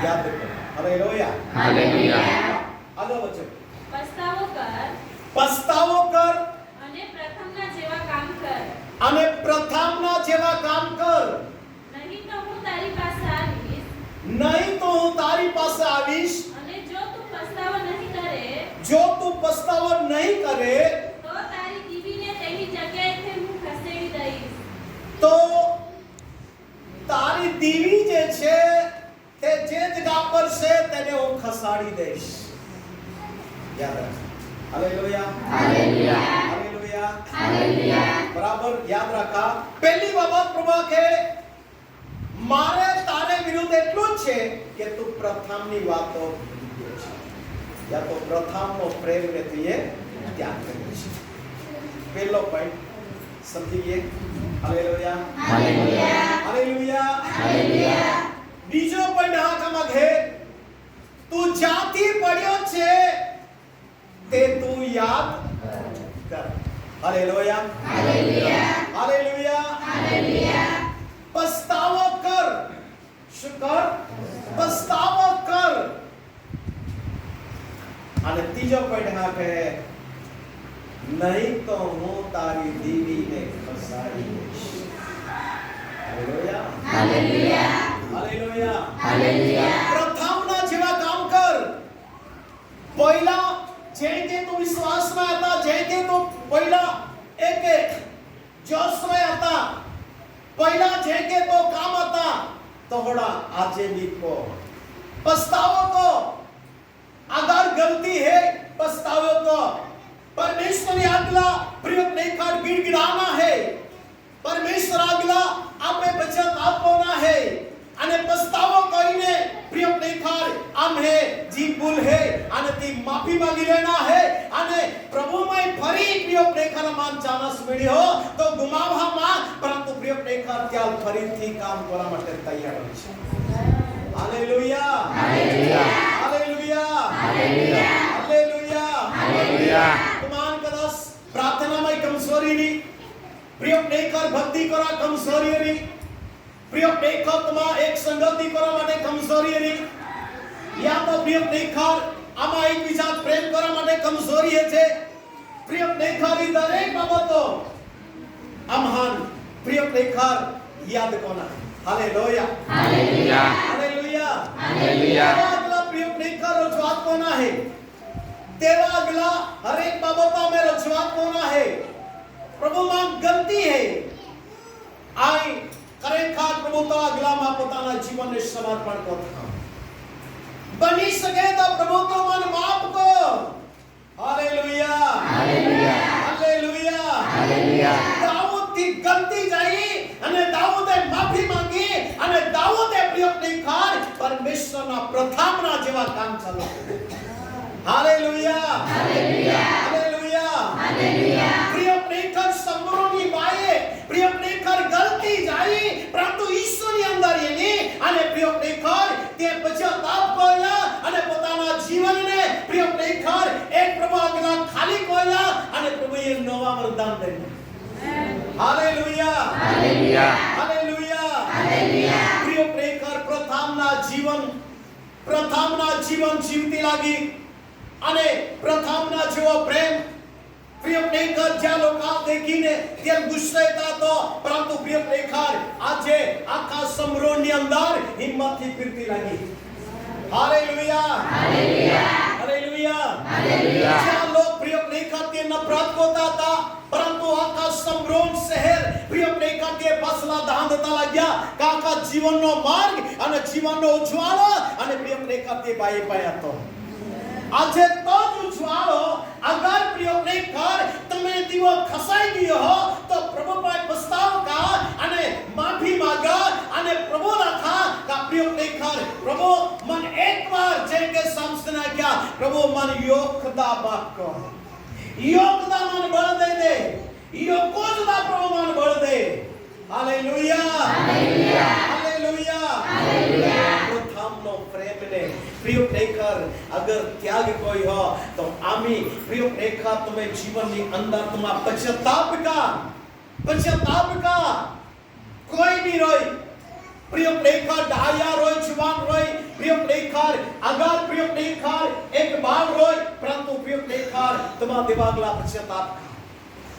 યાદ કર હાલેલુયા હાલેલુયા આગળ વચ્ચે પસ્તાવો કર અને પ્રથમના જેવા કામ કર અને પ્રથમના જેવા કામ કર નહીં તો હું તારી પાસે આવીશ નહીં તો હું તારી પાસે આવીશ અને જો તું પસ્તાવો નહીં કરે જો તું પસ્તાવો નહીં કરે તો તારી દીવીને તેની જગ્યાએથી હું ખસેડી દઈશ તો તારી દીવી જે છે તે જે જગ્યા પર છે તેને હું ખસાડી દઈશ યાદ રાખ હાલેલુયા હાલેલુયા હાલેલુયા હાલેલુયા બરાબર યાદ રાખા પહેલી બાબત પ્રભુ કે મારે તારે વિરુદ્ધ એટલું જ છે કે તું પ્રથમની વાતો ભૂલી ગયો છે યા તો પ્રથમનો પ્રેમ ને તું એ ત્યાગ કર્યો છે પહેલો પોઈન્ટ સમજી ગયે હાલેલુયા હાલેલુયા હાલેલુયા હાલેલુયા બીજો પોઈન્ટ હા કમક હે તું જ્યાંથી પડ્યો છે તે તું યાદ કર હાલેલુયા હાલેલુયા હાલેલુયા હાલેલુયા પસ્તાવો કર શું કર પસ્તાવો કર અને ત્રીજો પોઈન્ટ હા કહે નહીં તો હું તારી દીવીને ખસાડી દઈશ હાલેલુયા હાલેલુયા હાલેલુયા હાલેલુયા પ્રથમના જેવા કામ કર પહેલા જે કે તું વિશ્વાસમાં હતા જે કે તું પહેલા એક જોશમાં હતા પહેલા જે કે તો કામ હતા તોડા આજે भी को पछतावो को अगर गलती है पछतावो को परमेश्वर की आज्ञा प्रयोग नहीं कर गिड़गिड़ाना है परमेश्वर आज्ञा आपे बचत आपना है અને પસ્તાવો કરીને પ્રયોગ નહીં કર આમ હે જી ભૂલ હે અને તી માફી માંગી લેના હે અને પ્રભુમાં ફરી પ્રયોગ નહીં કર માન ચાનસ મળ્યો તો ગુમાવવામાં પરંતુ પ્રયોગ નહીં કર ત્યાં ફરીથી કામ કરવા માટે તૈયાર હોય છે hallelujah hallelujah hallelujah hallelujah hallelujah hallelujah તમાન કદાચ પ્રાર્થનામાં કમજોરીની પ્રયોગ નહીં કર ભક્તિ કરા કમજોરીની प्रयोग नहीं कर तुम एक संगति करा माटे कमजोरी है या तो प्रयोग नहीं कर आमा एक बीजा प्रेम करा माटे कमजोरी है प्रयोग नहीं कर दरेक बाबतो अमहान प्रयोग नहीं कर याद कोना हालेलुया हालेलुया हालेलुया हालेलुया अगला प्रयोग नहीं कर रजवात कोना है तेरा अगला हर एक बाबता में रजवात कोना है प्रभु मां गलती है आई ખરેખર પ્રભુ તો અગલામાં પોતાના જીવનને સમર્પણ કરતા બની સકે તો પ્રભુ તો મને માફ કર હાલેલુયા હાલેલુયા હાલેલુયા હાલેલુયા દાઉદથી ગલતી જાય અને દાઉદે માફી માંગી અને દાઉદે પ્રયોગ નહીં કર પરમેશ્વરના પ્રથમના જેવા કામ ચાલુ હાલેલુયા હાલેલુયા હાલેલુયા હાલેલુયા પ્રયોગ નહીં કર સંબરોની બાએ પ્રયોગ નહીં કર ગલતી જાય પરંતુ ઈશ્વરની અંદર એની અને પ્રયોગ નહીં કર તે પશ્ચાતાપ કોઈલા અને પોતાના જીવનને પ્રયોગ નહીં કર એક પ્રભુ આગળ ખાલી કોઈલા અને પ્રભુએ નવા વરદાન દે હાલેલુયા હાલેલુયા હાલેલુયા હાલેલુયા પ્રયોગ નહીં કર પ્રથમના જીવન જીવતી લાગી અને પ્રથમના જેવો પ્રેમ પ્રિય પ્રેખર જ્યાં લોકો દેખીને ત્યાં ગુસ્સે થતો, પરંતુ પ્રિય પ્રેખર આજે આખા સમરોની અંદર હિંમતથી ફીરતી લાગી. Hallelujah, hallelujah, hallelujah, hallelujah. જ્યાં લોક પ્રિય પ્રેખરથી નફરત કરતા હતા, પરંતુ આખા સમરોન શહેર પ્રિય પ્રેખરથી ફસલા ધાંધતા લાગ્યા કે આખા જીવનનો માર્ગ અને જીવનનો ઉજવાળો અને પ્રિય પ્રેખરથી બાઈ પાયા હતો. આજે તો જ ઉજવાળો અગર પ્રિય પ્રેખર તમે દીવો ખસાઈ ગયો હો તો પ્રભુ પાસે પસ્તાવ કા અને માફી માંગા અને પ્રભુ રાખા કા પ્રિય પ્રેખર પ્રભુ મન એકવાર જે કે સમસના ક્યા પ્રભુ મન યોગદા બાપ કો યોગદા મન બળ દે દે યોગદા પ્રભુ મન બળ દે. Hallelujah, hallelujah, hallelujah, hallelujah. પ્રથમનો પ્રેમને પ્રિય પ્રેખર અગર ત્યાગ કોઈ હો તો આમી પ્રિય પ્રેખર તમે જીવનની અંદર તમા પશ્ચાતાપ કા કોઈ બી રોય પ્રિય પ્રેખર ડાયા રોય જવાન રોય પ્રિય પ્રેખર અગર પ્રિય પ્રેખર એક બાળ રોય પરંતુ પ્રિય પ્રેખર તમા દેવાગલા પશ્ચાતાપ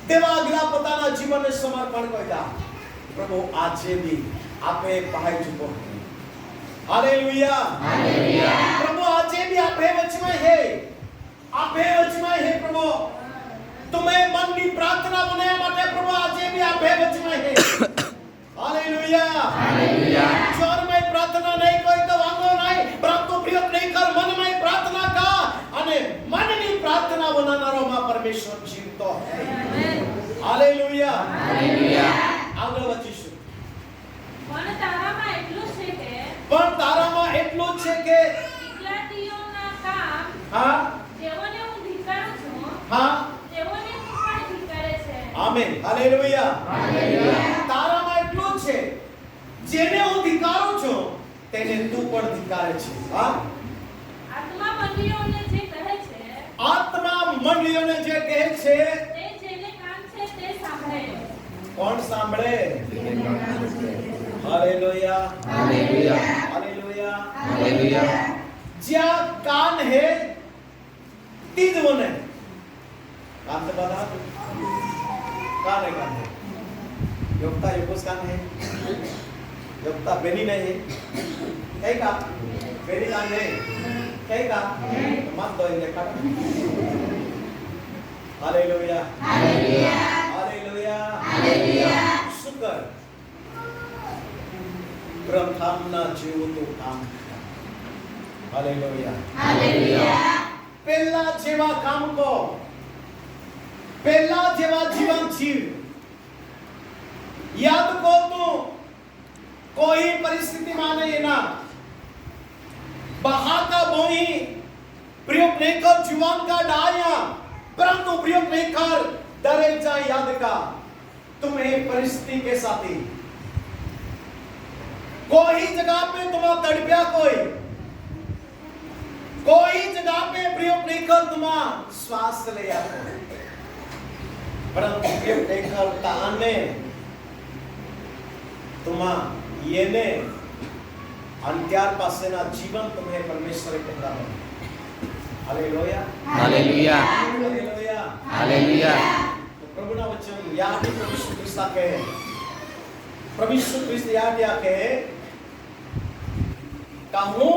દેવાગલા પોતાના જીવનને સમર્પણ કર્યા. પ્રભુ આજે બી આપે પહાઈ ચૂકો. Hallelujah, hallelujah. प्रभु आज भी आपे वचમાં है, आपे वचમાં है प्रभु. तुम्हें मन की प्रार्थना बनाया માટે प्रभु आज भी आपे वचમાં है. Hallelujah, hallelujah. जोर में प्रार्थना नहीं कोई तो वांगो नहीं, परंतु प्रिय प्रेखर मन में प्रार्थना का અને મનની પ્રાર્થના બનાવનારો માં પરમેશ્વર જીવતો है. Hallelujah, hallelujah. આગળ વધીશું. પણ તારામાં એટલું છે કે પણ તારામાં એટલું જ છે કે વિકલાટીઓના કામ હા જેઓને હું ધિક્કારું છું હા તેઓને હું પણ ધિક્કારે છે. Amen, hallelujah, hallelujah. તારામાં એટલું જ છે જેને હું ધિક્કારું છું તેને તું પણ ધિક્કારે છે. હા, આત્મા મંડળીઓને જે કહે છે આત્મા મંડળીઓને જે કહે છે તે જેને કામ છે તે સાંભળે. કોણ સાંભળે? Hallelujah, hallelujah, hallelujah. हालेलुया. જ્યાં કાન है तीजवन है. कान से बता कान है योगता योगस कान है योगता बेनी नहीं है कहीं का बेनी कान है कहीं का मत दो इन्हें काट. Hallelujah, hallelujah, hallelujah, hallelujah. शुक्र પ્રથમના જેવું તો કામ. Hallelujah, hallelujah. પહેલા જેવા કામ કો પહેલા જેવા જીવન જીવ. યાદ કો તું કોઈ પરિસ્થિતિમાં નહીં એના બહાકા બોઈ પ્રિય પ્રેખર જીવન का डाया, परंतु प्रिय प्रेखर दरेक जा याद का तुम्हें परिस्थिति के साथी कोई जगह पे तुम्हारा तड़पिया कोई जगह पे प्रिय प्रेखर तुम्हारा श्वास ले आते, परंतु प्रिय प्रेखर ताने तुम्हारा ये ने अंत्यार पासेना जीवन तुम्हें परमेश्वर के प्रदान. Hallelujah, hallelujah, hallelujah, hallelujah. तो प्रभु ना वचन याद ही प्रभु यीशु ख्रिस्त के प्रभु यीशु ख्रिस्त याद या के का હું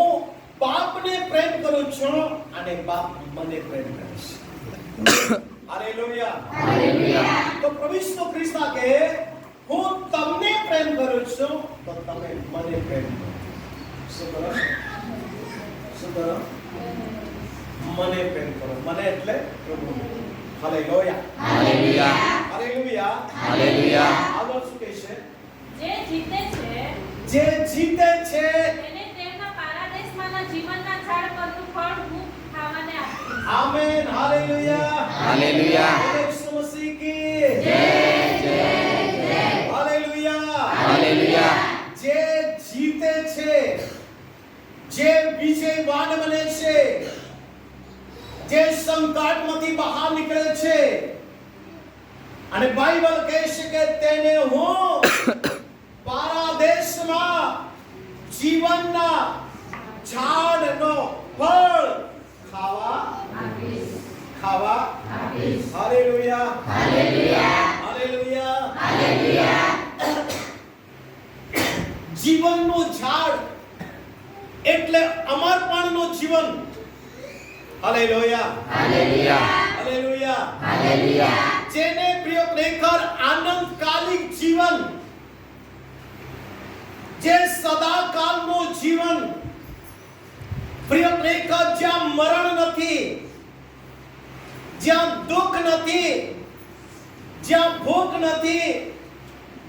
બાપને પ્રેમ કરું છું અને બાપ મને પ્રેમ કરે છે. Hallelujah, hallelujah. તો પ્રભુ ઈસુ ખ્રિસ્ત કે હું તમને પ્રેમ કરું છું તો તમે મને પ્રેમ કરો. શું કરો? શું કરો? મને પ્રેમ કરો. મને એટલે પ્રભુ. Hallelujah, hallelujah, hallelujah, hallelujah. આગળ શું કહે છે? જે જીતે છે જે જીતે છે તેને તેમના પારાદેશમાંના જીવનના ઝાડ પરનું ફળ હું ખાવાને આપીશ. Amen, hallelujah, hallelujah. Isu Masih કી હાલેલુયા, हालेलुया. જે જીતે છે જે વિજયવાન બને છે જે સંકટમાંથી બહાર નીકળે છે અને બાઇબલ કહે છે કે તેને હું પારાદેશમાં જીવનના ઝાડનો ફળ ખાવા હાલેલુયા હાલેલુયા હાલેલુયા હાલેલુયા જીવનનું ઝાડ એટલે અમરપણનું જીવન. હાલેલુયા હાલેલુયા હાલેલુયા હાલેલુયા જેને પ્રિય ખરેખર આનંદકાલિક જીવન, જે સદાકાળનું જીવન, પ્રિય ખરેખર જ્યાં મરણ નથી, જ્યાં દુઃખ નથી, જ્યાં ભૂખ નથી,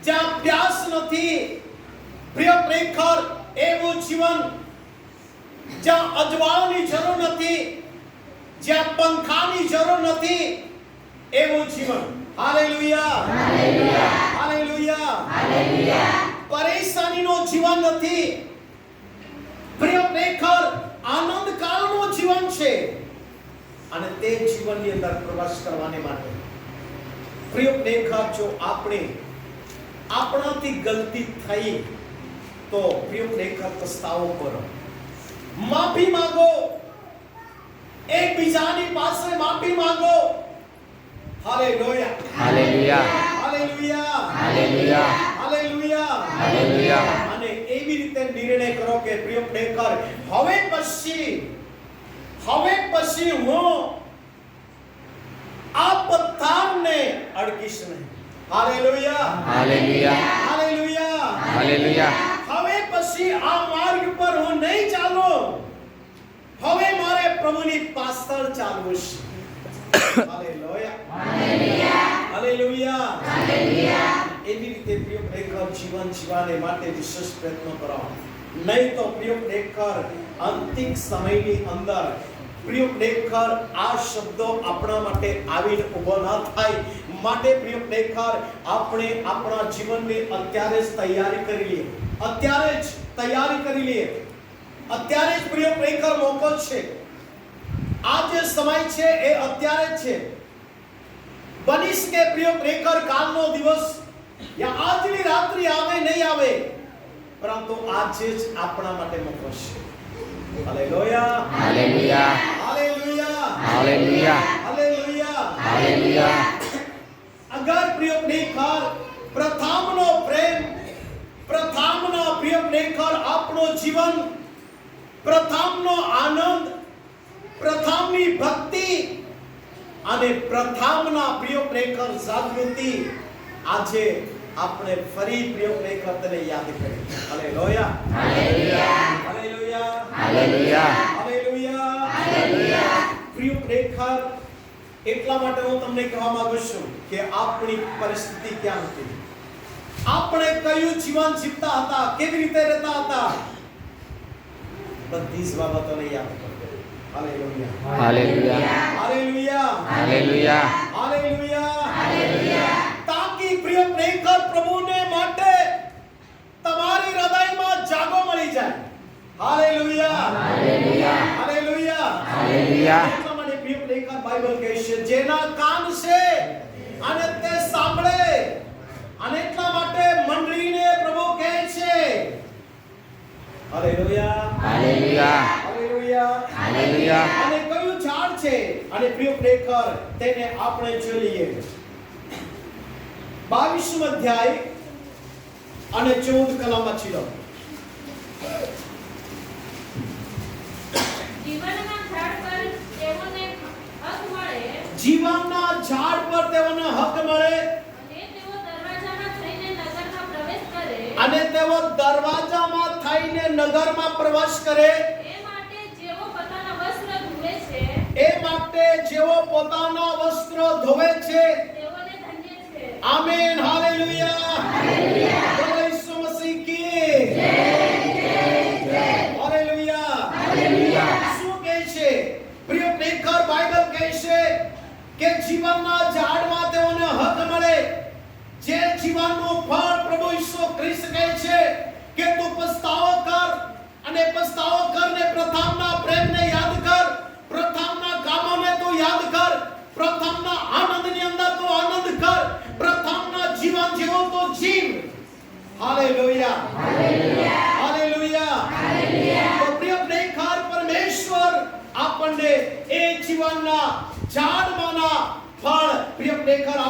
જ્યાં પ્યાસ નથી, પ્રિય ખરેખર એવું જીવન જ્યાં અજવાળની જરૂર નથી, જ્યાં પંખાની જરૂર નથી, એવું જીવન. હાલેલુયા હાલેલુયા હાલેલુયા હાલેલુયા પરેશાનીનો જીવન નથી, પ્રિય ખરેખર આનંદકાળનું જીવન છે. અને તે જીવનની અંદર પ્રવેશ કરવાને માટે પ્રિય ખરેખર જો આપણે આપણાથી ગલતી થઈ તો પ્રિય ખરેખર પસ્તાવો કરો, માફી માંગો, એકબીજાની પાસે માફી માંગો. Hallelujah hallelujah hallelujah hallelujah hallelujah hallelujah અને એવી રીતે નિર્ણય કરો કે પ્રિય ખરેખર હવે પછી હું આ પથ્થરને અડકીશ નહીં. હાલેલુયા હાલેલુયા હાલેલુયા હાલેલુયા હવે પછી આ માર્ગ પર હું નહીં ચાલું, હવે મારે પ્રભુની પાછળ ચાલવું છે. હાલેલુયા હાલેલુયા હાલેલુયા એવી રીતે પ્રિય ખરેખર જીવન જીવવાને માટે વિશેષ પ્રયત્નો કરો. નહીં તો પ્રિય ખરેખર અંતિમ સમયની અંદર પ્રિય ખરેખર આ શબ્દો આપણા માટે આવીને ઊભો ના થાય. માટે પ્રિય ખરેખર આપણે આપણા જીવનની અત્યારે જ તૈયારી કરી લઈએ, અત્યારે જ તૈયારી કરી લઈએ, અત્યારે જ પ્રિય ખરેખર મોકો છે. આ જે સમય છે એ અત્યારે જ છે. બનીશ કે પ્રિય ખરેખર કાલનો દિવસ યા આજની રાત્રિ આવે નહીં આવે, પરંતુ આજે જ આપણા માટે મોકો છે. Hallelujah hallelujah hallelujah hallelujah hallelujah hallelujah અગર પ્રિય ખરેખર પ્રથમનો પ્રેમ, પ્રથમનો પ્રિય ખરેખર આપણો જીવન, પ્રથમનો આનંદ, પ્રથમની ભક્તિ અને પ્રથમના પ્રિય ખરેખર જાગૃતિ આજે આપણે ફરી પ્રિય ખરેખર તેને યાદ કરીએ. Hallelujah hallelujah hallelujah hallelujah hallelujah hallelujah પ્રિય ખરેખર એટલા માટે હું તમને કહેવા માંગુ છું કે આપણી પરિસ્થિતિ ક્યાં હતી, આપણે કયું જીવન જીવતા હતા, કેવી રીતે રહેતા હતા, બધી જ બાબતોને યાદ કરો. Hallelujah hallelujah hallelujah hallelujah hallelujah hallelujah તાકી પ્રિય ખરેખર પ્રભુને માટે તમારી હૃદયમાં જાગો મળી જાય. હાલેલુયા હાલેલુયા હાલેલુયા હાલેલુયા એટલા માટે પ્રિય ખરેખર બાઇબલ કહે છે જેના કાન છે અને તે સાંભળે. અને એટલા માટે મંડળીને પ્રભુ કહે છે હાલેલુયા હાલેલુયા હાલેલુયા હાલેલુયા અને કયું ઝાડ છે, અને પ્રિય ખરેખર તેને આપણે જોઈ લઈએ. 22 અધ્યાય અને 14 કલમ વાંચી લો. જીવનના ઝાડ પર તેઓને હક મળે જીવનના ઝાડ પર તેઓને હક મળે અને તેઓ દરવાજામાં થઈને નગરમાં પ્રવેશ કરે. અને તેઓ દરવાજામાં થઈને નગરમાં પ્રવેશ કરે. એ માટે જેઓ પોતાના વસ્ત્ર ધોવે છે એ માટે જેઓ પોતાના વસ્ત્ર ધોવે છે તેઓને ધન્ય છે. આમેન હાલેલુયા હાલેલુયા બોલો ઈસુ મસીહ કી જય જય હાલેલુયા હાલેલુયા શું કહે છે પ્રિય ખરેખર બાઇબલ કહે છે કે જીવનના ઝાડમાં તેઓને હક મળે. જે જીવનનું ફળ પ્રભુ ઈસુ ખ્રિસ્ત કહે છે કે તું પસ્તાવો કર, અને પસ્તાવો કરને પ્રથમના પ્રેમને યાદ કર, પ્રથમના કામોને તું યાદ કર, પ્રથમના આનંદની અંદર તું આનંદ કર, પ્રથમના જીવન જેવો તો જીવ. હાલેલુયા હાલેલુયા હાલેલુયા હાલેલુયા તો પ્રિય ખરેખર પરમેશ્વર આપણને એ જીવનના ઝાડમાંના ફળ પ્રિય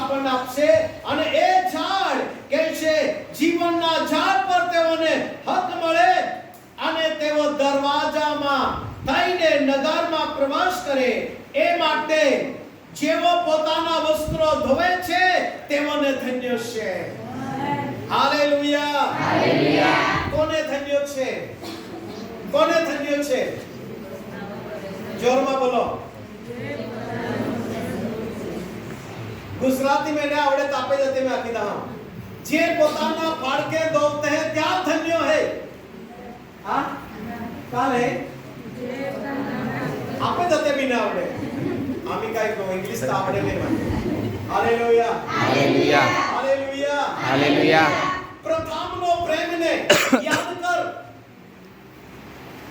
આપણને આપશે અને એ ઝાડ કે છે જીવનના ઝાડ પર તેઓને હક મળે અને તેઓ દરવાજામાં થઈને નગરમાં પ્રવેશ કરે. એ માટે જેઓ પોતાના વસ્ત્રો ધોવે છે તેઓને ધન્ય છે. Hallelujah, hallelujah. કોને ધન્ય છે? કોને ધન્ય છે? જોરમાં બોલો. गुजराती में ना आवड़े तापे जाते में आखी दाम जे पोताना फाड़के दौड़ते हैं क्या धन्य है. हाँ कौन है? आपे जाते भी ना आवड़े आमी काय को इंग्लिश तो आवड़े नहीं माने. Hallelujah, hallelujah, hallelujah, hallelujah. प्रथमનો પ્રેમને યાદ કર.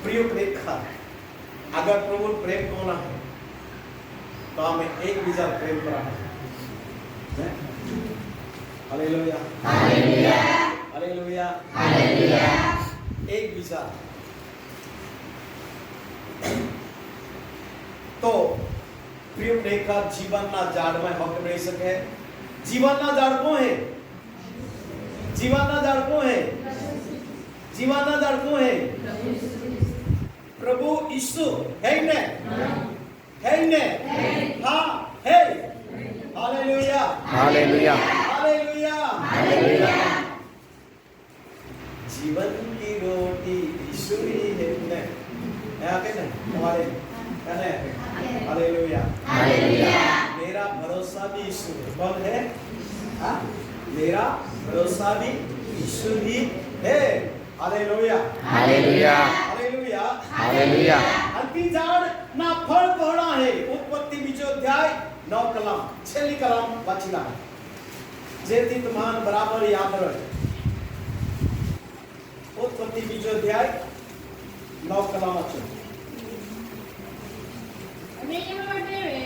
प्रिय प्रेखा अगर प्रभु प्रेम कोना है तो हमें एक बीजा प्रेम करा है. Hallelujah, hallelujah, hallelujah, hallelujah. एक बीजा. तो प्रिय प्रेखा जीवनना ઝાડમાં હક મળી શકે. જીવનના ઝાડ કોણ હે? જીવનના ઝાડ કોણ હે? જીવનના ઝાડ કોણ હે? प्रभु यीशु है ने? है ने? हाँ है. Hallelujah, hallelujah, hallelujah, hallelujah. जीवन की रोटी यीशु ही है ने? है आके ने? हमारे है ने? Hallelujah, hallelujah. मेरा भरोसा भी यीशु है. कौन है? हाँ मेरा भरोसा भी यीशु ही है. Hallelujah, hallelujah, hallelujah, hallelujah. अंतिम झाड़ ना फल कोड़ा है. उत्पत्ति बीजो अध्याय 9 कलम छेली कलम वाचीला जेती तुम्हान बराबर याद रहे. उत्पत्ति बीजो अध्याय 9 कलम वाचो. અને યહોવા દેવે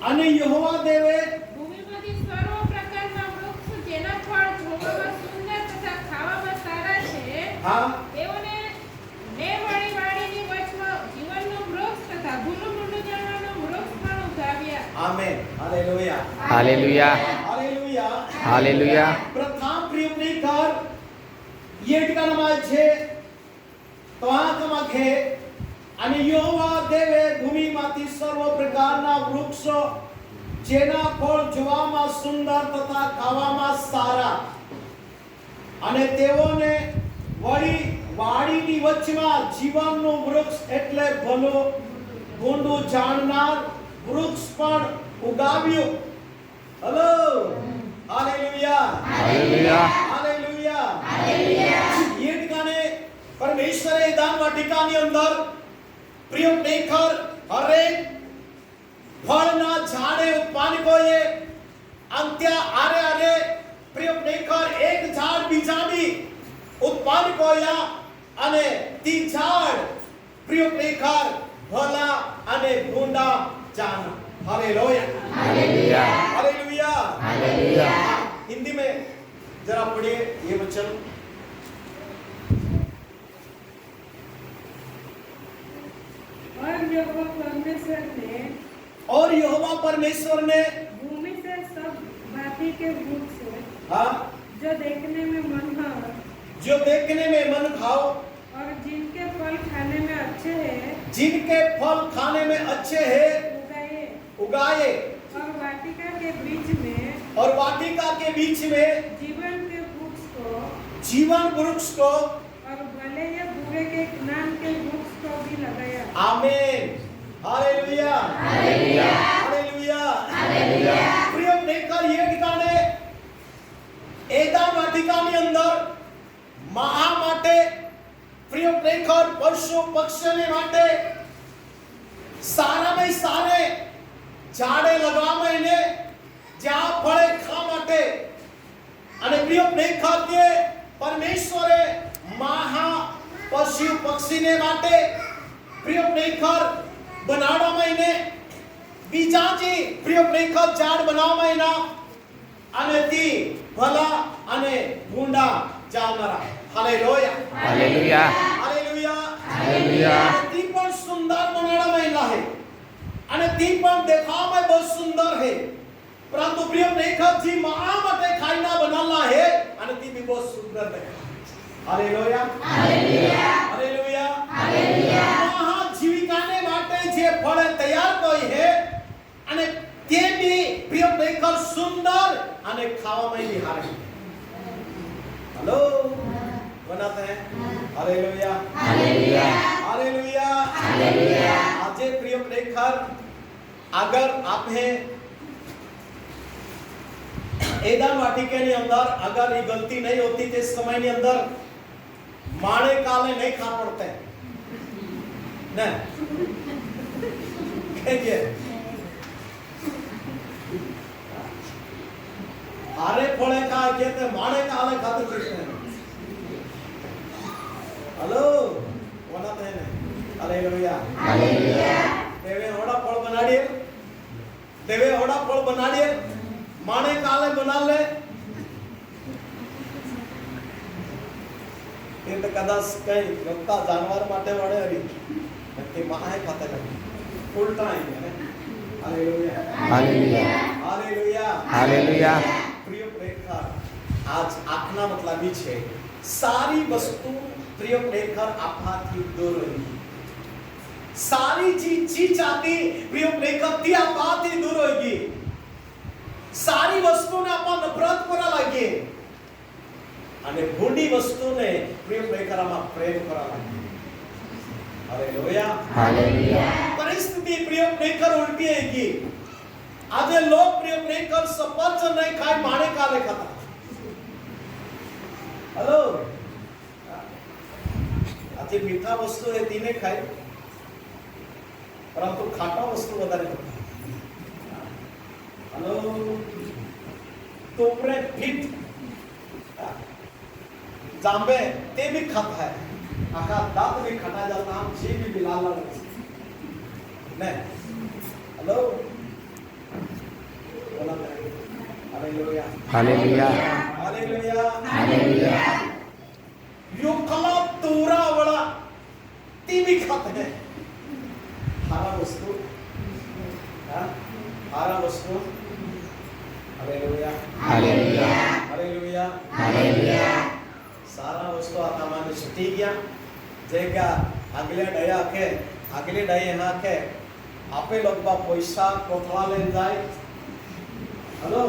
અને यहोवा देवे ભૂમિમાંથી સર્વ પ્રકારના વૃક્ષ જેના ફળ જોવામાં સુંદર તથા ખાવામાં સારા છે हाँ તેઓને નેવળી વાડીની વચમાં જીવનનું વૃક્ષ તથા ભૂલું મૂંડું જાણવાનું વૃક્ષ પણ ઉગાવ્યા. Amen. Hallelujah, hallelujah, hallelujah. Hallelujah. प्रथम प्रिय प्रेखर ये ठिकाणમાં છે તો આંકમાં છે અને यहोवा देवे ભૂમિમાંથી સર્વ પ્રકારના વૃક્ષો જેના ફળ જોવામાં સુંદર તથા ખાવામાં સારા અને તેઓને વળી વાડીની વચમાં જીવનનું વૃક્ષ એટલે ભલું ગુંડું જાણનાર વૃક્ષ પણ ઉગાવ્યું. Hello, hallelujah, hallelujah, hallelujah, hallelujah. ये ठिकाणे परमेश्वरे दान वाटिकाની અંદર પ્રિય પ્રેખર હરેક ફળના ઝાડે ઉત્પાદકોએ અંત્ય આરે આરે પ્રિય પ્રેખર એક ઝાડ બીજાની ઉત્પાદકોયા અને તી ઝાડ પ્રિય પ્રેખર ભલા અને ગુંડા જાન. Hallelujah, hallelujah, hallelujah, hallelujah. Hindi में जरा पढ़िए ये वचन. और यहोवा परमेश्वर ने भूमि से सब भांति के वृक्ष हाँ जो देखने में मनोहर जो देखने में मन भाव और जिनके फल खाने में अच्छे हैं जिनके फल खाने में अच्छे हैं उगाए उगाए और वाटिका के बीच में और वाटिका के बीच में जीवन के वृक्ष को जीवन वृक्ष को और भले या बुरे के ज्ञान के वृक्ष को भी लगाया. आमीन. Hallelujah, hallelujah, hallelujah, hallelujah. प्रिय प्रेखર ये ठिकाણે એદાન વાટિકાની અંદર મહા માટે પ્રિય પ્રેખર પશુ પક્ષીને માટે સારામાં સારે ઝાડે લગાવવામાં એને જ્યાં ફળે ખા માટે અને પ્રિય પ્રેખર કે પરમેશ્વરે મહા પશુ પક્ષીને માટે પ્રિય પ્રેખર બનાવવામાં એને બીજા જે પ્રિય પ્રેખર ઝાડ બનાવવામાં એના અને તી ભલા અને ગુંડા જાણનારા. Hallelujah, hallelujah, hallelujah, hallelujah. તી પણ સુંદર બનાવવામાં એના હે અને તી પણ દેખાવમાં બહુ સુંદર હે. परंतु प्रिय प्रेक्षक जी माटे खाईना बनाला है आणि ती बी बहुत सुंदर है। Hallelujah hallelujah hallelujah hallelujah. महाजीविकाने માટે જે ફળ તૈયાર કોઈ है અને તે બી પ્રિય પ્રેક્ષક સુંદર અને ખાવામાં બી હારે। हेलो बनाते हैं। Hallelujah hallelujah hallelujah hallelujah. आज प्रिय प्रेक्षक अगर आपने एदान वाटिका ની અંદર अगर ये गलती नहीं होती तो इस समय ની અંદર माणे काले नहीं खा पड़ते ना कहिए आरे फळे खा के ते माणे काले खाते कृष्ण। हेलो बनाते हैं। हालेलुया हालेलुया देवे होड़ा फळ बनाड़िए देवे होड़ा फळ बनाड़िए माणे काले बना ले ते तो कदाच कई मोठा जानवर માટે વડે હરી કે માહે ખાતે નથી ઉલટા है। Hallelujah hallelujah hallelujah hallelujah. प्रिय प्रेक्षक आज आखना मतलब ही છે सारी वस्तु प्रिय प्रेक्षक आपहाથી दूर રહી। सारी चीज आती प्रिय प्रेक्षक ती आपहाથી दूर होगी। सारी वस्तुने आपण नफरत करा लागे અને ભૂંડી વસ્તુને પ્રિય પ્રેક્ષકમાં પ્રેમ કરા લાગે। हालेलुया हालेलुया परिस्थिति प्रिय प्रेक्षक उल्टी आएगी। आज लोग प्रिय प्रेक्षक सफरचंद नहीं खाए माणे काले खाता। हेलो आज मीठा वस्तु है तीने खाए परंतु खाटा वस्तु વધારે खाता। हेलो तोपरे फिट जांबे ते भी खाता है आका दांत भी खटा जाता हम जीभ भी लाल लाल नहीं। हेलो बोला हालेलुया हालेलुया हालेलुया हालेलुया। यो कला तोरा वाला ती भी खाते हैं हारा वस्तु हारा वस्तु। Hallelujah hallelujah hallelujah hallelujah. सारा वस्तु आता माने छुटी गया जेगा अगले डया के अगले डय यहाँ के आपे लोग बा पैसा कोथला ले जाए। हेलो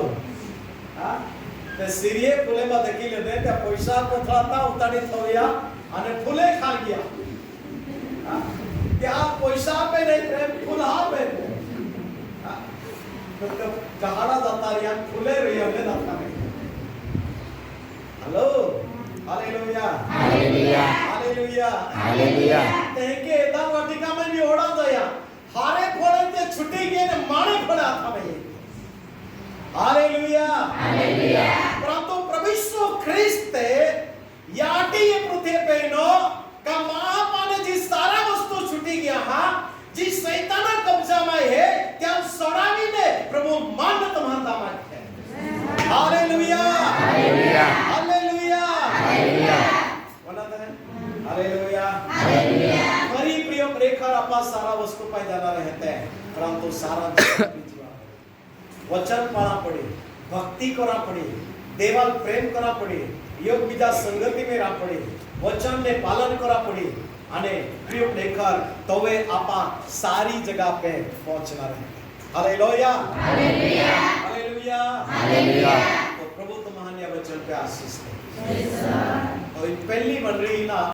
हां ते सीरिये फुले बा देखी ले दे ते पैसा कोथला ता उतारी थोया અને फुले खा गया। हां क्या पैसा पे नहीं प्रेम फुला पे हां तो कहाड़ा जाता रिया फुले रिया ने जाता नहीं। Hello hallelujah hallelujah hallelujah hallelujah. तेके एदान वाटिका में भी ओड़ा गया हारे फोड़े ते छुटी गए ने माणे फोड़ा था भाई। Hallelujah hallelujah. परंतु प्रभु यीशु ख्रिस्त याटी ये पृथ्वी पे नो का महापाने जी सारा वस्तु छुटी गया हां जी शैताना कब्जा में है क्या सड़ावी ने प्रभु मान तुम्हारा में है। हालेलुया हालेलुया हालेलुया हालेलुया बोलते हैं। Hallelujah hallelujah. फरी प्रिय प्रेक्षक आपा सारा वस्तु पाई जाना रहते हैं परंतु सारा वचन पाना पड़े भक्ति करा पड़े देवाल प्रेम करा पड़े योग बीजा संगति में रहा पड़े वचन ने पालन करा पड़े અને પ્રિય પ્રેક્ષક તવે આપા સારી જગહ पे પહોંચना रहे। Hallelujah hallelujah hallelujah hallelujah. तो प्रभु तुम्हारे वचन पे आशीष दे। और पहली मंडली ना